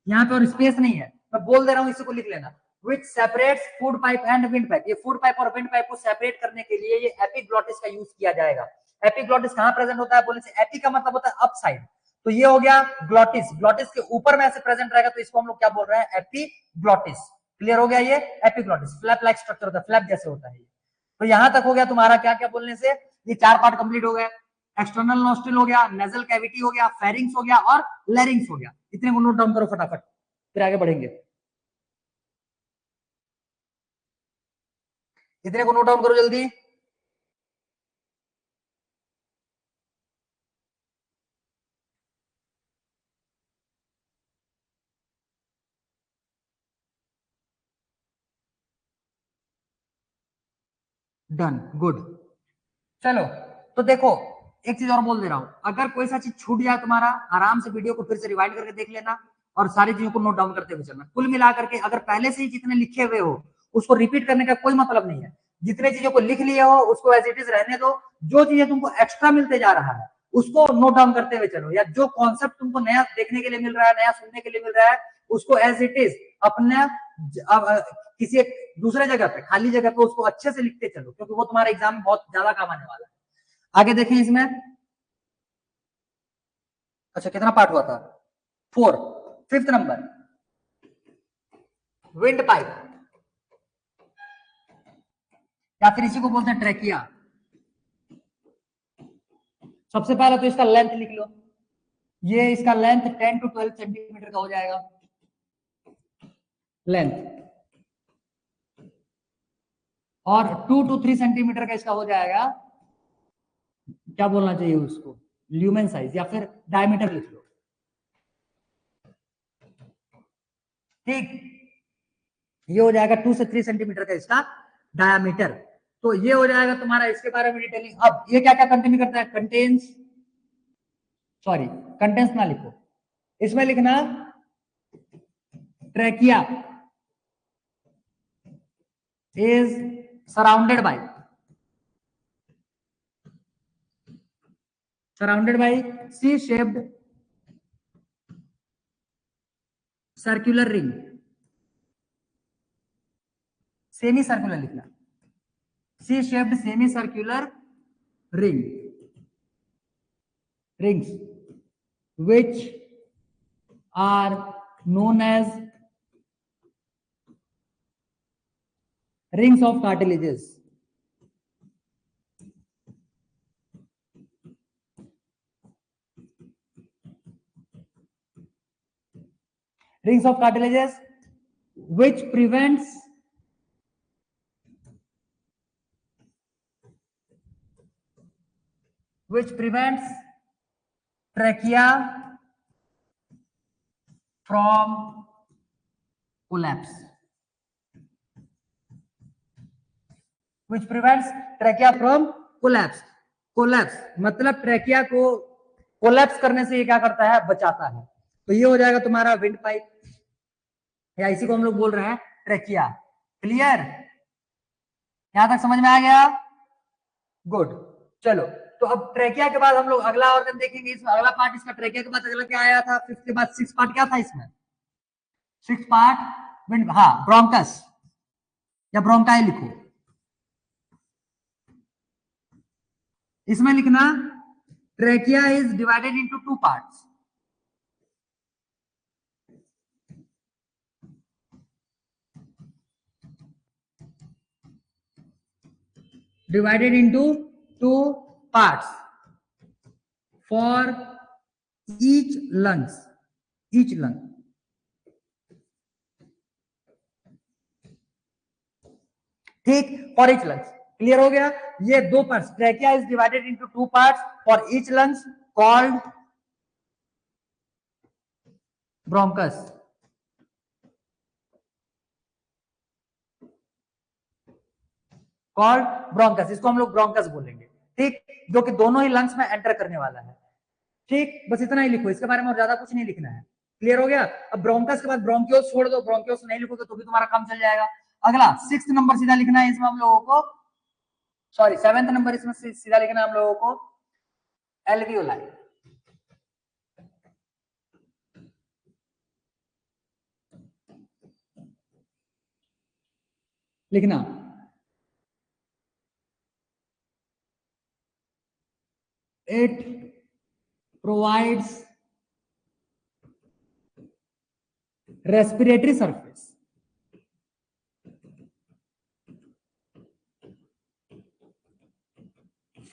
A: यहां पे और स्पेस नहीं है, मैं बोल दे रहा हूं, इसी को लिख लेना, which separates food pipe and windpipe। ये food pipe और windpipe को सेपरेट करने के लिए ये एपिग्लॉटिस का यूज किया जाएगा। एपिग्लॉटिस कहाँ प्रेजेंट होता है बोलने से, एपी का मतलब होता है अप साइड, तो ये हो गया ग्लॉटिस, ग्लॉटिस के ऊपर में ऐसे प्रेजेंट रहेगा, तो इसको हम लोग क्या बोल रहे हैं, एपिग्लॉटिस। क्लियर हो गया, ये एपिग्लॉटिस फ्लैप लाइक स्ट्रक्चर होता है, फ्लैप जैसे होता है। तो यहां तक हो गया तुम्हारा क्या क्या बोलने से, ये 4 पार्ट कंप्लीट हो गए। एक्सटर्नल नोस्ट्रिल हो गया, नेजल कैविटी हो गया, फेरिंग्स हो गया और लैरिंग्स हो गया। इतने को नोट डाउन करो फटाफट, फिर आगे बढ़ेंगे। इतने को नोट डाउन करो जल्दी। Done, good. चलो तो देखो, एक चीज और बोल दे रहा हूं, अगर कोई सा चीज छूट जाए तुम्हारा, आराम से वीडियो को फिर से रिवाइंड करके देख लेना और सारी चीजों को नोट डाउन करते हुए चलना। कुल मिलाकर के अगर पहले से ही जितने लिखे हुए हो उसको रिपीट करने का कोई मतलब नहीं है। जितने चीजों को लिख लिए हो उसको एज इट इज रहने दो। जो चीजें तुमको एक्स्ट्रा मिलते जा रहा है उसको नोट डाउन करते हुए चलो, या जो कॉन्सेप्ट तुमको नया देखने के लिए मिल रहा है, नया सुनने के लिए मिल रहा है, उसको एज इट इज अपने किसी एक दूसरे जगह पे, खाली जगह पे उसको अच्छे से लिखते चलो, क्योंकि वो तुम्हारे एग्जाम में बहुत ज्यादा काम आने वाला है। आगे देखें इसमें। अच्छा कितना पार्ट हुआ था, 4। 5th नंबर, विंड पाइप, या फिर इसी को बोलते हैं ट्रैकिया। सबसे पहले तो इसका लेंथ लिख लो, ये इसका लेंथ 10 to 12 सेंटीमीटर का हो जाएगा लेंथ, और 2 to 3 सेंटीमीटर का इसका हो जाएगा, क्या बोलना चाहिए उसको, ल्यूमेन साइज, या फिर डायमीटर लिख लो। ठीक, ये हो जाएगा 2 से 3 सेंटीमीटर का इसका डायमीटर। तो ये हो जाएगा तुम्हारा इसके बारे में डिटेलिंग। अब ये क्या क्या कंटेन करता है, कंटेन्स, सॉरी कंटेंट्स ना लिखो, इसमें लिखना trachea is surrounded by C shaped circular ring, semi circular लिखना, C shaped semi circular rings which are known as rings of cartilages। rings of cartilages which prevents trachea from collapse, which prevents trachea from collapse। Collapse मतलब trachea को collapse करने से ये क्या करता है, बचाता है। तो ये हो जाएगा तुम्हारा विंड पाइप, या इसी को हम लोग बोल रहे हैं ट्रैकिया। क्लियर, यहां तक समझ में आ गया, गुड। चलो तो अब ट्रैकिया के बाद हम लोग अगला ऑर्गन देखेंगे। इसमें अगला पार्ट इसका ट्रैकिया के बाद अगला क्या आया था, 5th के बाद 6th पार्ट क्या था इसमें, 6th पार्ट हाँ ब्रोंकस या ब्रोंकाई लिखो। इसमें लिखना trachea is divided into 2 parts, divided into 2 parts for each lung। ठीक, फॉर ईच लंग्स। क्लियर हो गया, ये 2 parts, trachea is divided into 2 parts for each lungs called bronchus. Called bronchus, इसको हम लोग ब्रोंकस बोलेंगे। ठीक, जो कि दोनों ही लंग्स में एंटर करने वाला है। ठीक, बस इतना ही लिखो, इसके बारे में और ज्यादा कुछ नहीं लिखना है। क्लियर हो गया। अब ब्रोंकस के बाद ब्रोंकियोस छोड़ दो, ब्रोंकियोस नहीं लिखोगे तो भी तुम्हारा काम चल जाएगा। अगला 6th नंबर सीधा लिखना है इसमें हम लोगों को, सॉरी 7th नंबर इसमें सीधा लिखना है हम लोगों को, एल्वियोलाई। लिखना। It provides respiratory surface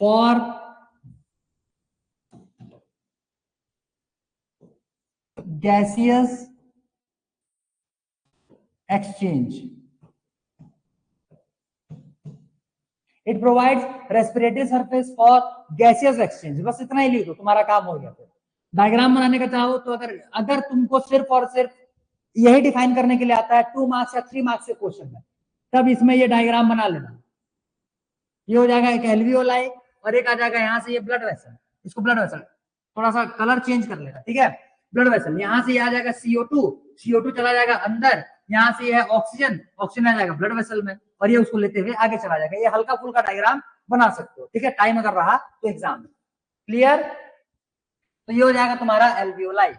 A: for gaseous exchange. It provides respiratory surface for gaseous exchange. बस इतना ही लिख दो, तुम्हारा काम हो गया। फिर डायग्राम बनाने का चाहो तो अगर अगर तुमको सिर्फ और सिर्फ यही डिफाइन करने के लिए आता है 2 मार्क्स या 3 मार्क्स के क्वेश्चन में, तब इसमें ये डायग्राम बना लेना। ये हो जाएगा एक एल्वियोलाई और एक आ जाएगा यहाँ से ये ब्लड वेसल। इसको ब्लड वेसल थोड़ा सा कलर चेंज कर लेना, ठीक है। ब्लड वेसल यहाँ से ये आ जाएगा CO2 चला जाएगा अंदर, यहाँ से ये है ऑक्सीजन आ जाएगा ब्लड वेसल में और ये उसको लेते हुए आगे चला जाएगा। ये हल्का फुल्का डायग्राम बना सकते हो, ठीक है, टाइम अगर रहा तो एग्जाम में। क्लियर? तो ये हो जाएगा तुम्हारा एल्वियोलाई।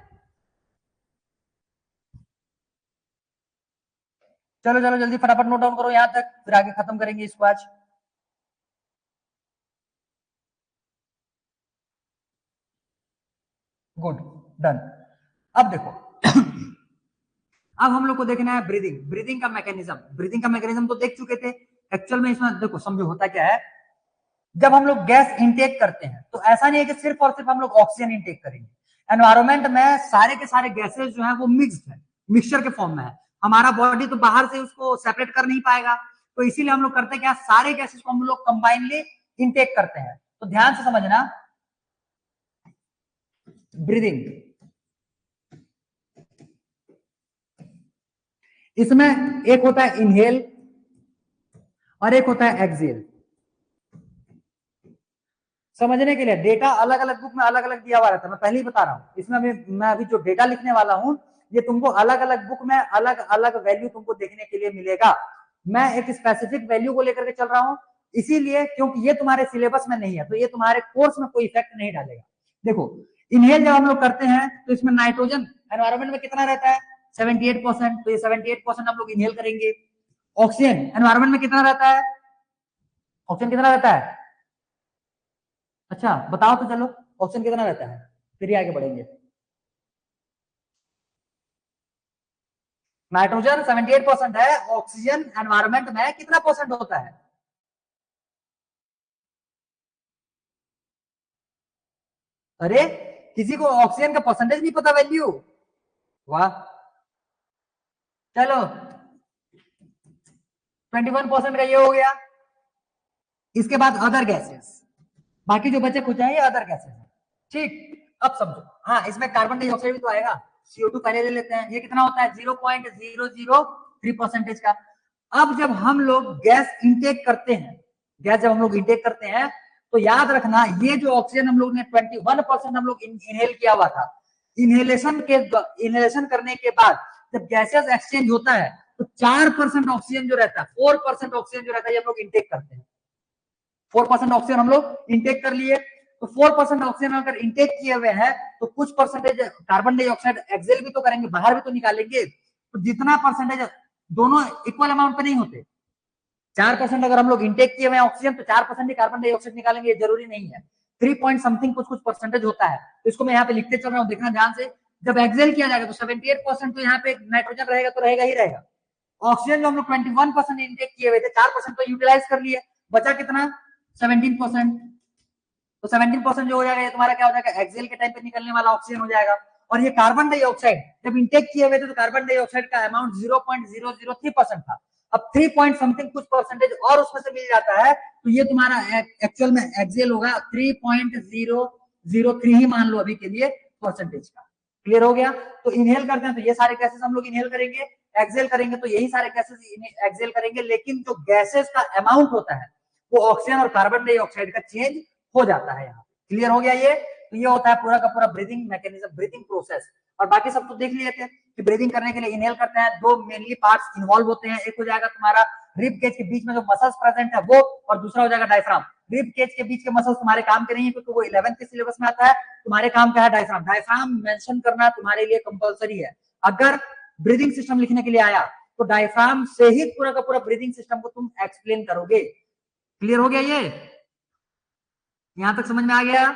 A: चलो चलो जल्दी फटाफट नोट डाउन करो यहाँ तक, फिर आगे खत्म करेंगे इसको आज। Good, done. अब देखो अब हम लोग को देखना है ब्रीदिंग का मैकेनिज्म तो देख चुके थे। एक्चुअल में इसमें देखो समझो होता क्या है, जब हम लोग गैस इनटेक करते हैं तो ऐसा नहीं है कि सिर्फ और सिर्फ हम लोग ऑक्सीजन इनटेक करेंगे। एनवायरमेंट में सारे के सारे गैसेस जो है वो मिक्स्ड है, मिक्सचर के फॉर्म में है। हमारा बॉडी तो बाहर से उसको सेपरेट कर नहीं पाएगा, तो इसीलिए हम लोग करते क्या, सारे गैसेस को हम लोग कंबाइनली इनटेक करते हैं। तो ध्यान से समझना, ब्रीदिंग इसमें एक होता है इनहेल और एक होता है एक्सहेल। समझने के लिए डेटा अलग अलग बुक में अलग अलग दिया हुआ रहता है, मैं पहले ही बता रहा हूं। इसमें मैं अभी जो डेटा लिखने वाला हूं ये तुमको अलग अलग बुक में अलग अलग वैल्यू तुमको देखने के लिए मिलेगा। मैं एक स्पेसिफिक वैल्यू को लेकर के चल रहा हूं, इसीलिए क्योंकि ये तुम्हारे सिलेबस में नहीं है तो ये तुम्हारे कोर्स में कोई इफेक्ट नहीं डालेगा। देखो इनहेल जब हम लोग करते हैं तो इसमें नाइट्रोजन एनवायरमेंट में कितना रहता है, 78%, तो ये 78% हम लोग इनहेल करेंगे। ऑक्सीजन एनवायरमेंट में कितना रहता है, ऑक्सीजन कितना रहता है, अच्छा बताओ तो चलो ऑप्शन कितना रहता है, फिर ही आगे बढ़ेंगे। नाइट्रोजन 78% है, ऑक्सीजन एनवायरमेंट में कितना परसेंट होता है, अरे किसी को ऑक्सीजन का परसेंटेज नहीं पता, वैल्यू, वाह। चलो 21% का ये हो गया। इसके बाद अदर गैसेस, बाकी जो बचे कुछ है ये अदर गैसेस है, ठीक। अब समझो, हाँ इसमें कार्बन डाइऑक्साइड भी तो आएगा, CO2 पहले ले लेते हैं, ये कितना होता है 0.003% का। अब जब हम लोग गैस इंटेक करते हैं, गैस जब हम लोग इंटेक करते हैं तो याद रखना ये जो ऑक्सीजन हम लोग ने 21% हम लोग इनहेल किया हुआ था, इनहेलेशन करने के बाद जब गैसेस एक्सचेंज होता है तो 4% ऑक्सीजन जो रहता है, 4% ऑक्सीजन जो रहता है ये हम लोग इंटेक करते हैं। 4% ऑक्सीजन हम लोग इंटेक कर लिए, तो 4% ऑक्सीजन अगर इंटेक किए हुए हैं तो कुछ परसेंटेज कार्बन डाइऑक्साइड एक्सेल भी तो करेंगे, बाहर भी तो निकालेंगे। तो जितना परसेंटेज दोनों इक्वल अमाउंट पे नहीं होते, 4% अगर हम लोग इंटेक किए हुए हैं ऑक्सीजन तो 4% ही कार्बन डाइऑक्साइड निकालेंगे, जरूरी नहीं है। 3 पॉइंट समथिंग कुछ कुछ परसेंटेज होता है, तो इसको मैं यहाँ पे लिखते चल रहा हूँ, देखना ध्यान से। जब एक्सेल किया जाएगा तो 78% तो यहाँ पे नाइट्रोजन रहेगा, तो रहेगा ही रहेगा। ऑक्सीजन जो हम लोग 21% इंटेक किए हुए थे, 4% तो यूटिलाइज कर लिए, बचा कितना 17%। तो 17% जो हो जाएगा ये तुम्हारा क्या हो जाएगा, एक्सेल के टाइम पे निकलने वाला ऑक्सीजन हो जाएगा। और ये कार्बन डाइऑक्साइड जब इंटेक किए हुए थे तो कार्बन डाइऑक्साइड का अमाउंट 0.003% था। अब 3 पॉइंट समथिंग कुछ परसेंटेज और उसमें से मिल जाता है, तो ये तुम्हारा एक्चुअल में एक्सेल होगा 3.003 ही मान लो अभी के लिए परसेंटेज का। क्लियर हो गया? तो इनहेल करते हैं तो ये सारे गैसेस हम लोग इनहेल करेंगे, एक्सेल करेंगे तो यही सारे गैसेस एक्सेल करेंगे, लेकिन जो गैसेस का अमाउंट होता है वो ऑक्सीजन और कार्बन डाइऑक्साइड का चेंज हो जाता है यहाँ। क्लियर हो गया ये? तो ये होता है पूरा का पूरा ब्रीदिंग मैकेनिज्म, ब्रीदिंग प्रोसेस। और बाकी सब तो देख लिए थे कि ब्रीदिंग करने के लिए इनहेल करते हैं, दो मेनली पार्ट्स इन्वॉल्व होते हैं, एक हो जाएगा तुम्हारा रिब केज के बीच में जो मसल्स प्रेजेंट है वो, और दूसरा हो जाएगा डायफ्राम। रिब केज के बीच के मसल्स तुम्हारे काम के नहीं है क्योंकि वो 11th के सिलेबस में आता है, तुम्हारे काम का है डायफ्राम। डायफ्राम मेंशन करना तुम्हारे लिए कंपलसरी है। अगर ब्रीदिंग सिस्टम लिखने के लिए आया तो डायफ्राम से ही पूरा का पूरा ब्रीदिंग सिस्टम को तुम एक्सप्लेन करोगे। क्लियर हो गया? ये यहां तक समझ में आ गया?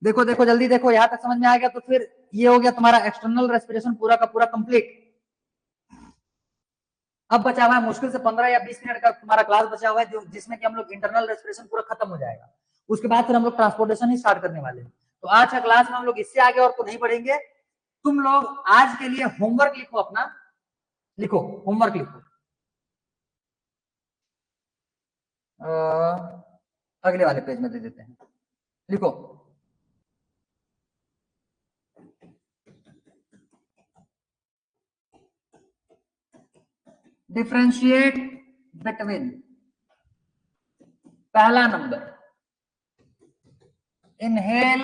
A: देखो देखो जल्दी देखो, यहां तक समझ में आ गया तो फिर ये हो गया तुम्हारा एक्सटर्नल रेस्पिरेशन पूरा का पूरा कंप्लीट। अब बचा हुआ है मुश्किल से 15 या 20 मिनट का तुम्हारा क्लास बचा हुआ है, जो जिसमें कि हम लोग इंटरनल रेस्पिरेशन पूरा खत्म हो जाएगा। उसके बाद फिर हम लोग ट्रांसपोर्टेशन ही स्टार्ट करने वाले हैं। तो आज का क्लास में हम लोग इससे आगे और तो नहीं पढ़ेंगे। तुम लोग आज के लिए होमवर्क लिखो अपना, लिखो होमवर्क लिखो। अगले वाले पेज में दे देते हैं, लिखो डिफरेंशिएट बिटवीन, पहला नंबर इनहेल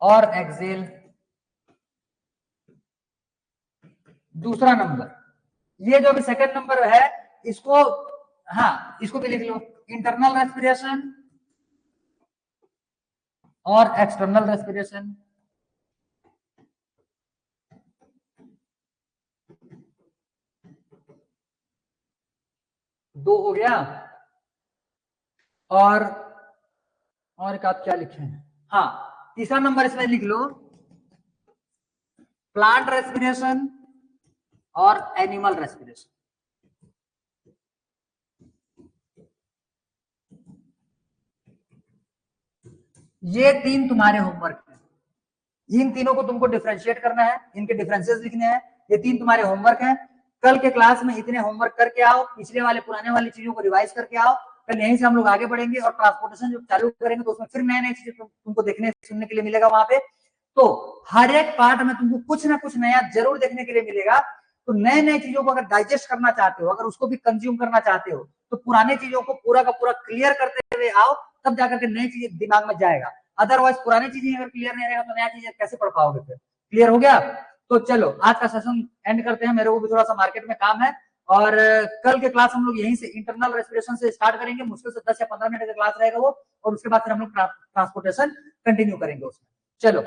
A: और एक्सेल, दूसरा नंबर ये जो भी सेकंड नंबर है इसको, हाँ इसको भी लिख लो, इंटरनल रेस्पिरेशन और एक्सटर्नल रेस्पिरेशन। दो हो गया। और एक आप क्या लिखे हैं, हाँ तीसरा नंबर इसमें लिख लो प्लांट रेस्पिरेशन और एनिमल रेस्पिरेशन। ये तीन तुम्हारे होमवर्क है। इन तीनों को तुमको डिफरेंशिएट करना है, इनके डिफरेंसेस लिखने हैं। ये तीन तुम्हारे होमवर्क हैं। कल के क्लास में इतने होमवर्क करके आओ, पिछले वाले पुराने वाली चीजों को रिवाइज करके आओ। कल यहीं से हम लोग आगे बढ़ेंगे और ट्रांसपोर्टेशन जो चालू करेंगे तो उसमें फिर नए नए चीजें तुमको देखने सुनने के लिए मिलेगा वहां पे। तो हर एक पार्ट में तुमको कुछ ना कुछ नया जरूर देखने के लिए मिलेगा। तो नए नए चीजों को अगर डाइजेस्ट करना चाहते हो, अगर उसको भी कंज्यूम करना चाहते हो, तो पुराने चीजों को पूरा का पूरा क्लियर करते हुए आओ, तब जाकर के नई चीजें दिमाग में जाएगा। अदरवाइज पुरानी चीजें अगर क्लियर नहीं रहेगा तो नया चीजें कैसे पढ़ पाओगे फिर? क्लियर हो गया? तो चलो आज का सेशन एंड करते हैं, मेरे को भी थोड़ा सा मार्केट में काम है। और कल के क्लास हम लोग यहीं से इंटरनल रेस्पिरेशन से स्टार्ट करेंगे, मुश्किल से 10 या 15 मिनट का क्लास रहेगा वो, और उसके बाद फिर हम लोग ट्रांसपोर्टेशन कंटिन्यू करेंगे उसमें। चलो